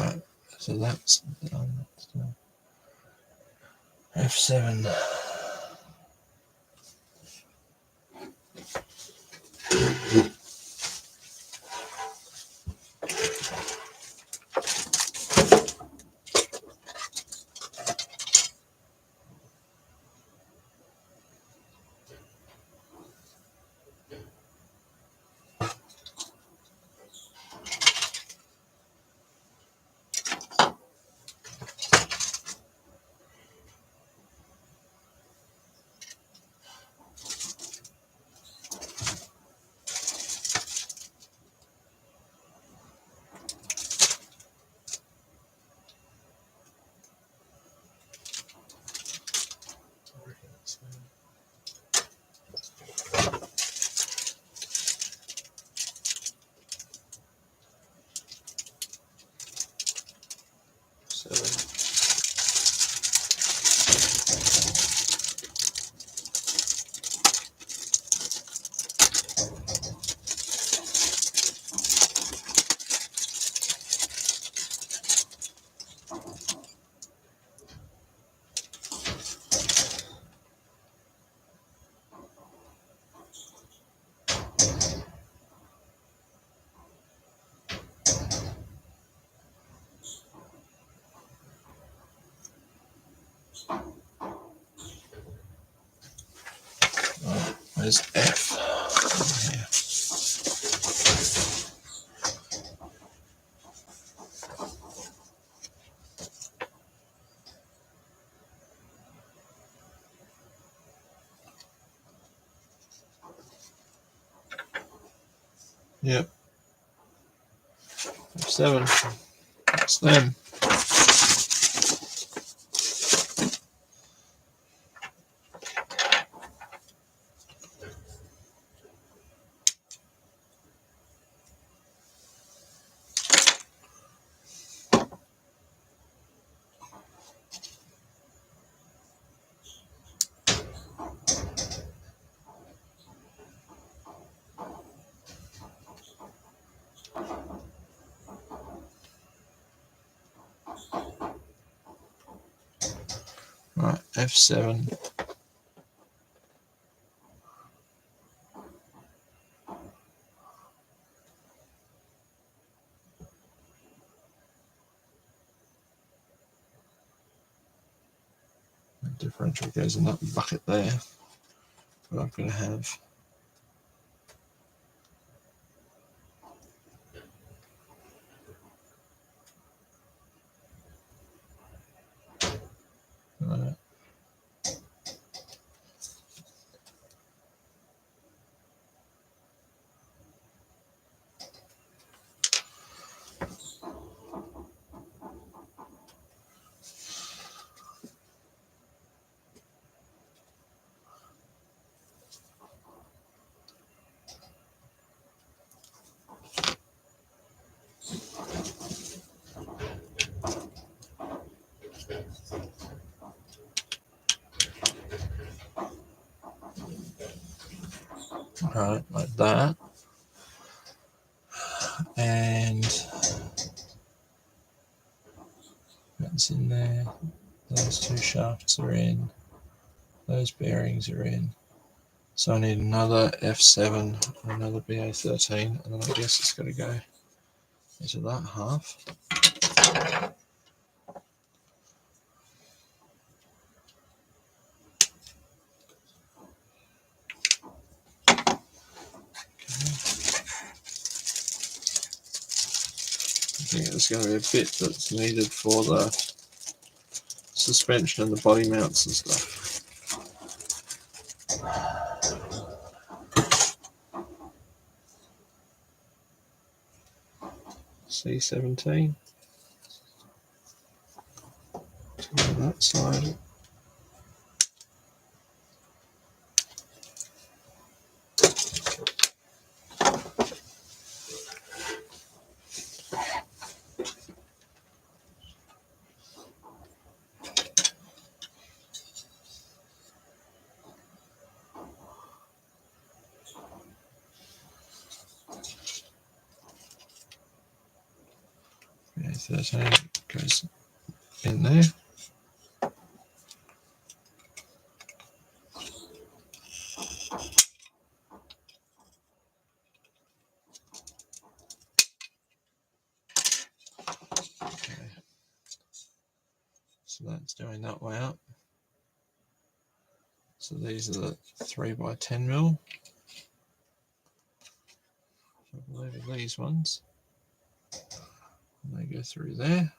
Right, so that's done. F7. Where's F? Yeah. Yep. F7. That's them. Right, F7. The differential goes in that bucket there. But I'm going to have right like that, and that's in there. Those two shafts are in. Those bearings are in. So I need another F7 and another BA13, and then I guess it's going to go into that half. I think there's going to be a bit that's needed for the suspension and the body mounts and stuff. C17 to that side. BA13 goes in there. Okay. So that's doing that way up. So these are the 3x10 mil. I believe these ones. And they go through there.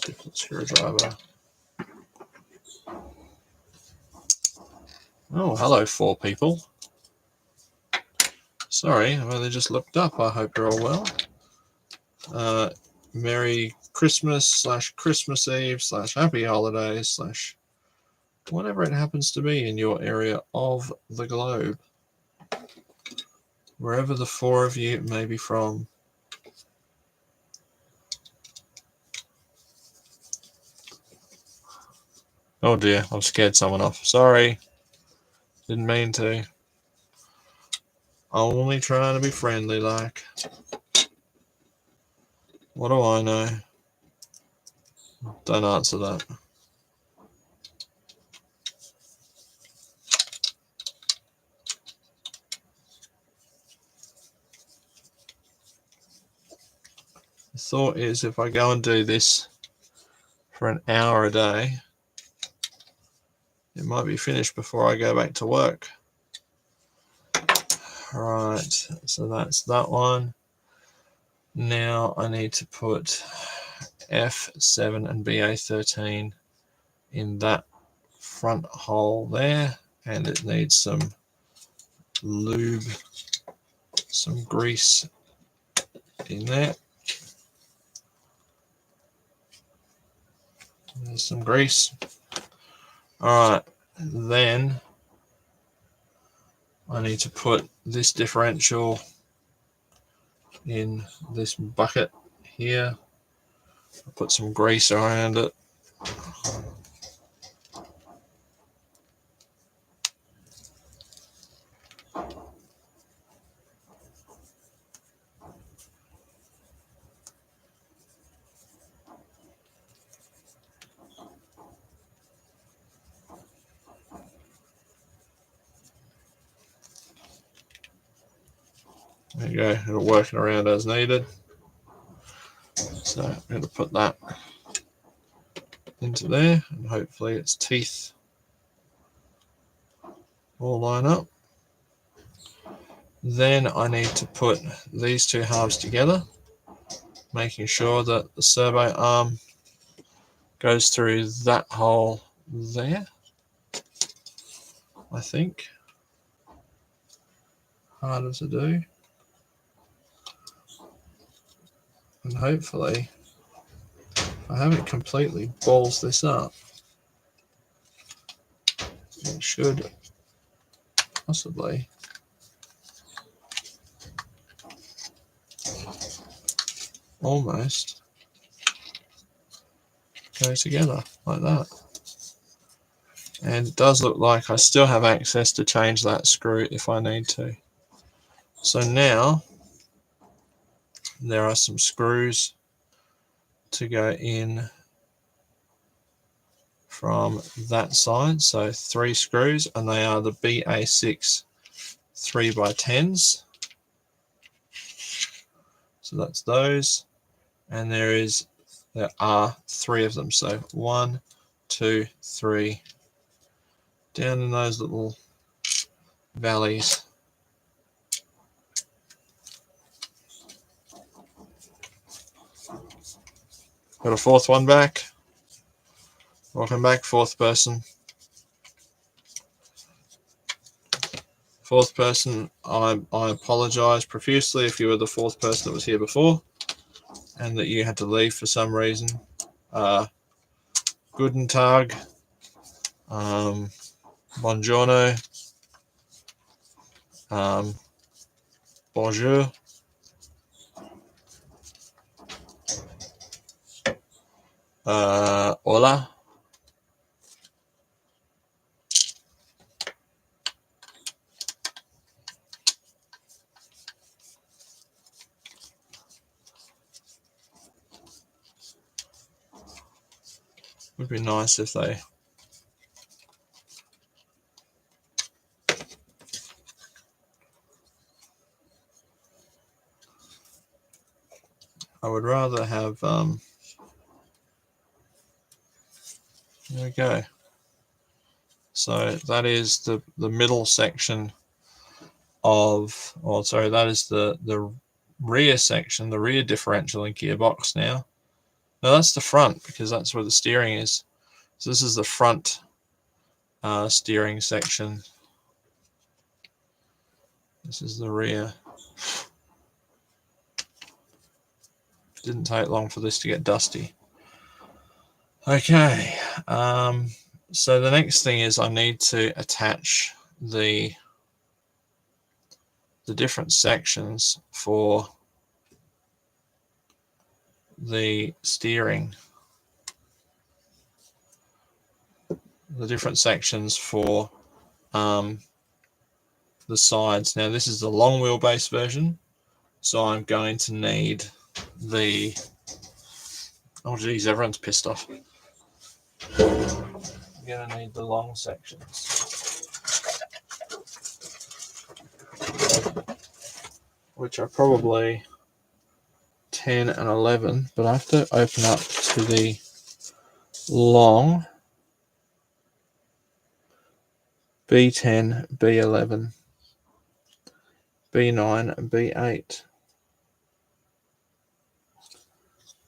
Different screwdriver. Oh, hello, 4 people. Sorry, I've only just looked up. I hope you're all well. Merry Christmas / Christmas Eve / Happy Holidays / whatever it happens to be in your area of the globe. Wherever the 4 of you may be from. Oh dear, I've scared someone off. Sorry. Didn't mean to. Only trying to be friendly like. What do I know? Don't answer that. The thought is if I go and do this for an hour a day, it might be finished before I go back to work. Right, so that's that one. Now I need to put F7 and BA13 in that front hole there, and it needs some lube, some grease in there. There's some grease. Alright, then I need to put this differential in this bucket here. I'll put some grease around it. There you go, it'll work around as needed. So I'm going to put that into there, and hopefully its teeth all line up. Then I need to put these 2 halves together, making sure that the servo arm goes through that hole there, I think. Harder to do. And hopefully, if I haven't completely balls this up, it should possibly almost go together like that. And it does look like I still have access to change that screw if I need to. So now there are some screws to go in from that side. So 3 screws, and they are the BA6 3x10s. So that's those. And there are 3 of them. So 1, 2, 3. Down in those little valleys. Got a 4th one back. Welcome back, 4th person. 4th person, I apologise profusely if you were the 4th person that was here before and that you had to leave for some reason. Guten Tag. Buongiorno. Bonjour. Hola. Would be nice if they I would rather have there we go. So that is the middle section of, or sorry, that is the rear section, the rear differential and gearbox now. No, that's the front, because that's where the steering is. So this is the front steering section. This is the rear. Didn't take long for this to get dusty. Okay, so the next thing is I need to attach the different sections for the steering, the different sections for the sides. Now this is the long wheelbase version, so I'm going to need the, oh geez, everyone's pissed off. I'm going to need the long sections, which are probably 10 and 11, but I have to open up to the long B10, B11, B9, and B8.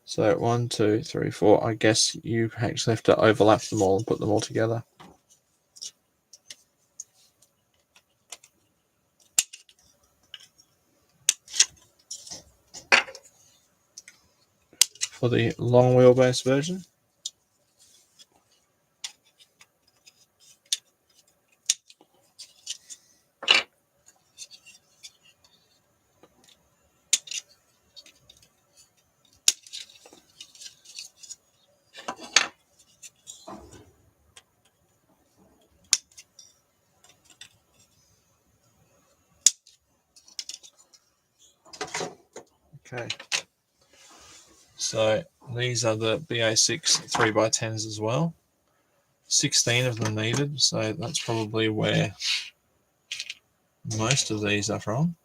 So 1, 2, 3, 4. I guess you actually have to overlap them all and put them all together. For the long wheelbase version. Okay, so these are the BA6 3x10s as well. 16 of them needed, so that's probably where most of these are from.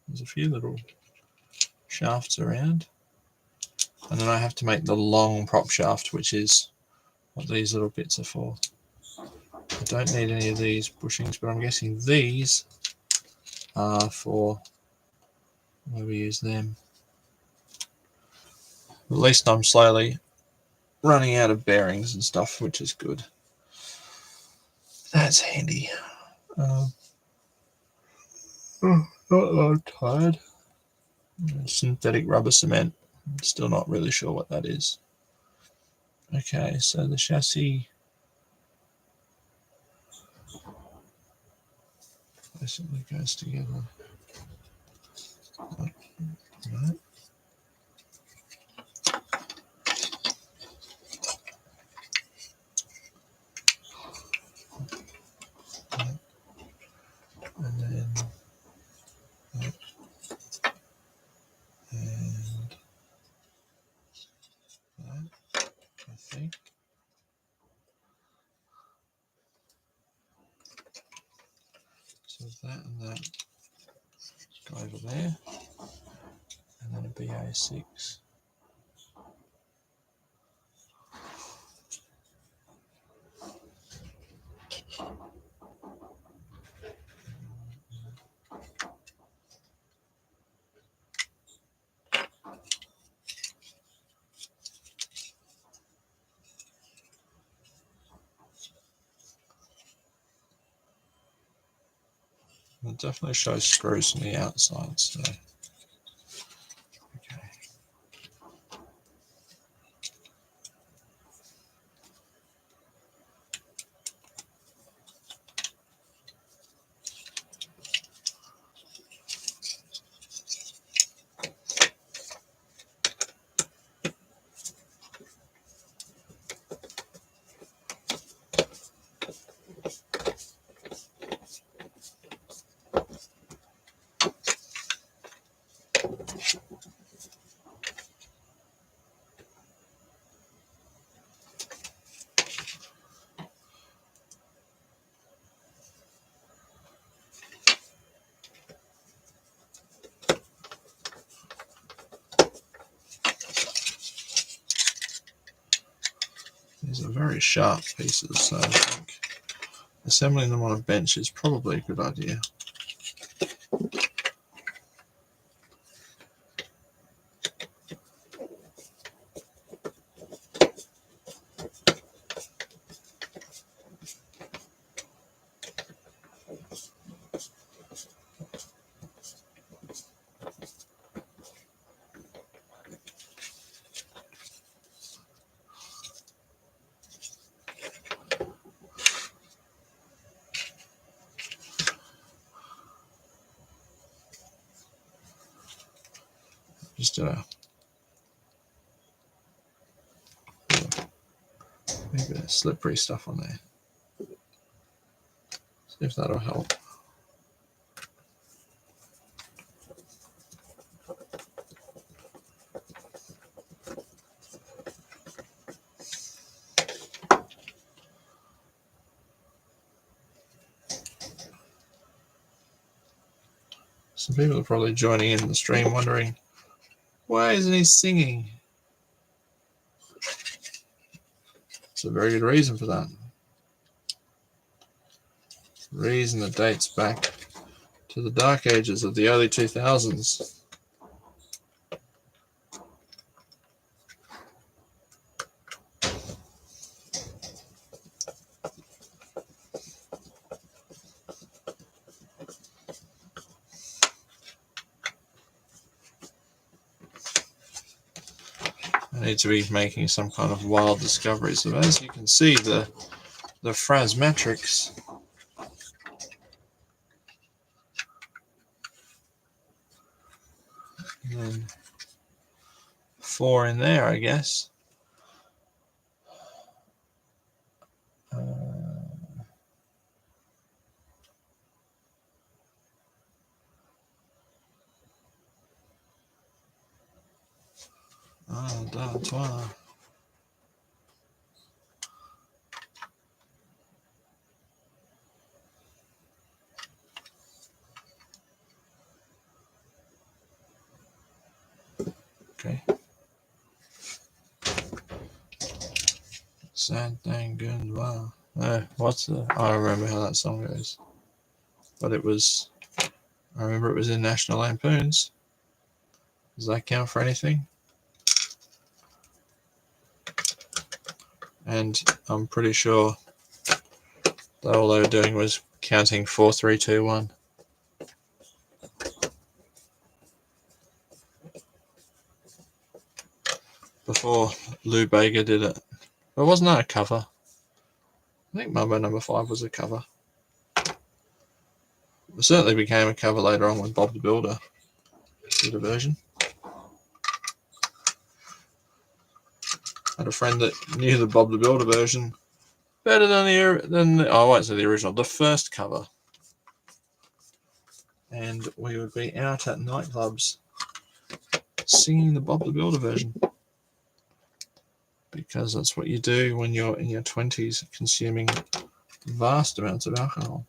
There's a few little shafts around. And then I have to make the long prop shaft, which is what these little bits are for. I don't need any of these bushings, but I'm guessing these are for where we use them. At least I'm slowly running out of bearings and stuff, which is good. That's handy. Not that I'm tired. Synthetic rubber cement. I'm still not really sure what that is. Okay, so the chassis basically goes together. Right. And then that, and that, I think. So that and that go over there, and then a BA6. It definitely shows screws on the outside, so okay. very sharp pieces, so I think assembling them on a bench is probably a good idea. Just maybe a bit of slippery stuff on there. See if that'll help. Some people are probably joining in the stream wondering, why isn't he singing? It's a very good reason for that. Reason that dates back to the dark ages of the early 2000s. I need to be making some kind of wild discoveries. So as you can see, the phrasmatrix and then 4 in there, I guess. Toi. Okay. Sad thing, good. Wow. What's the? I don't remember how that song goes, but it was. I remember it was in National Lampoons. Does that count for anything? And I'm pretty sure that all they were doing was counting 4, 3, 2, 1. Before Lou Bega did it. But wasn't that a cover? I think Mambo No. 5 was a cover. It certainly became a cover later on when Bob the Builder did a version. I had a friend that knew the Bob the Builder version better than I won't say the original, the first cover. And we would be out at nightclubs singing the Bob the Builder version. Because that's what you do when you're in your 20s, consuming vast amounts of alcohol.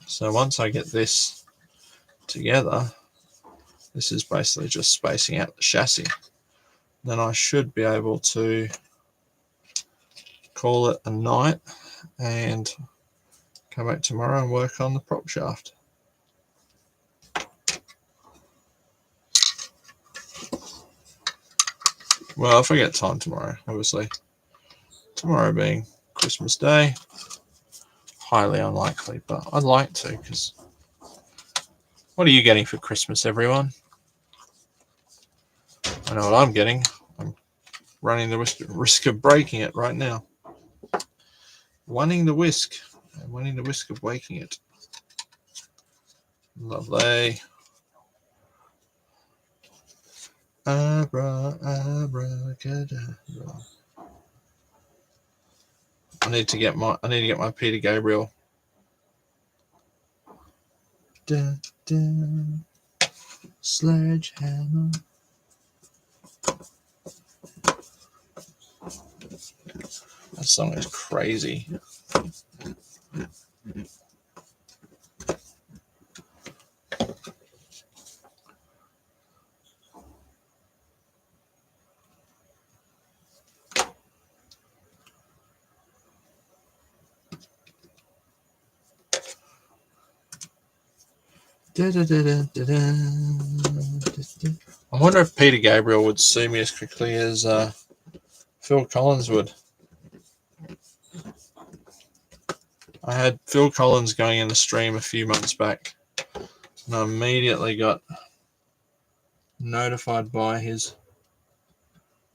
So once I get this together, this is basically just spacing out the chassis. Then I should be able to call it a night and come back tomorrow and work on the prop shaft. Well, if I get time tomorrow, obviously. Tomorrow being Christmas Day, highly unlikely, but I'd like to, because what are you getting for Christmas, everyone? I know what I'm getting. I'm running the risk of breaking it right now. Running the risk of breaking it. Lovely. Abracadabra. I need to get my Peter Gabriel. Sledgehammer. That song is crazy. I wonder if Peter Gabriel would sue me as quickly as Phil Collins would. I had Phil Collins going in the stream a few months back, and I immediately got notified by his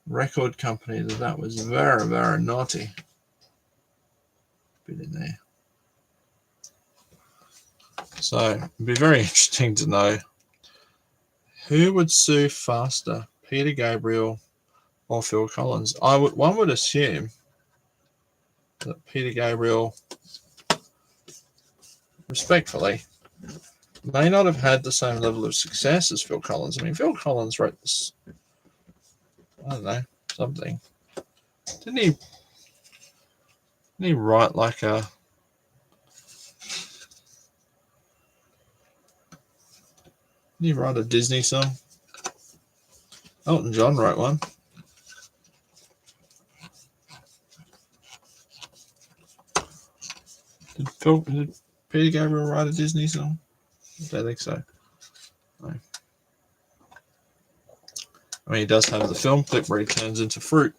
record company that was very, very naughty. Bit in there. So it'd be very interesting to know who would sue faster, Peter Gabriel or Phil Collins. One would assume that Peter Gabriel, respectfully, may not have had the same level of success as Phil Collins. I mean, Phil Collins wrote this, I don't know, something. Didn't he write like a... Didn't he write a Disney song? Elton John wrote one. Did Peter Gabriel write a Disney song? I don't think so. No. I mean, he does have the film clip where he turns into fruit.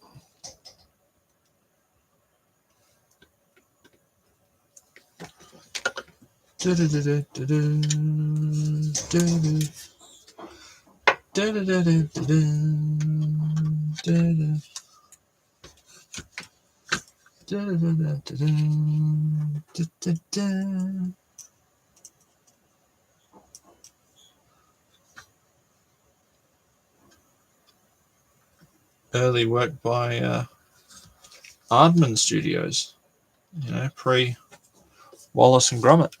Early work by Aardman Studios, you know, pre Wallace and Gromit.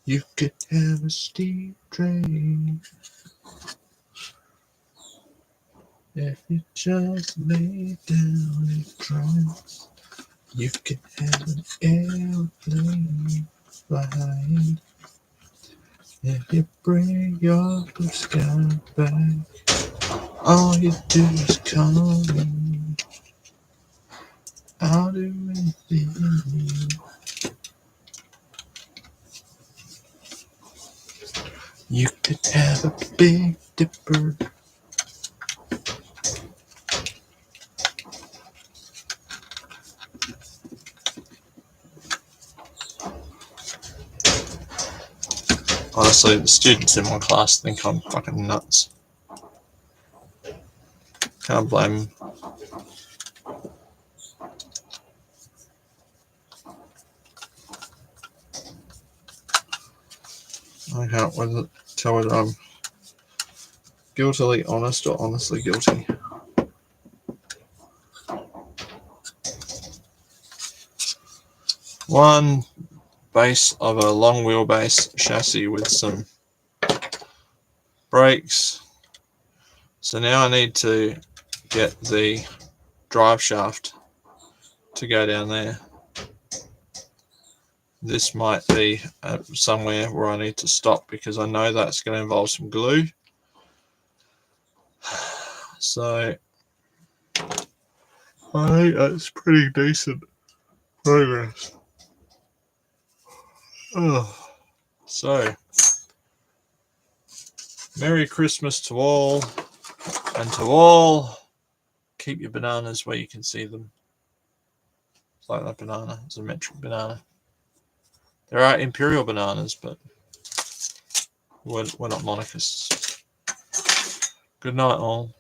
You could have a steam train if you just lay down and cry. You could have an airplane flying if you bring your blue sky back. All you do is call me. I'll do anything you need. You could have a Big Dipper. Honestly, the students in my class think I'm fucking nuts. Can't blame them. I can't tell whether I'm guiltily honest or honestly guilty. One base of a long wheelbase chassis with some brakes. So now I need to get the drive shaft to go down there. This might be somewhere where I need to stop because I know that's going to involve some glue. So I think that's pretty decent progress. Oh, so Merry Christmas to all, and to all, keep your bananas where you can see them. It's like that banana, it's a metric banana. There are imperial bananas, but we're not monarchists. Good night, all.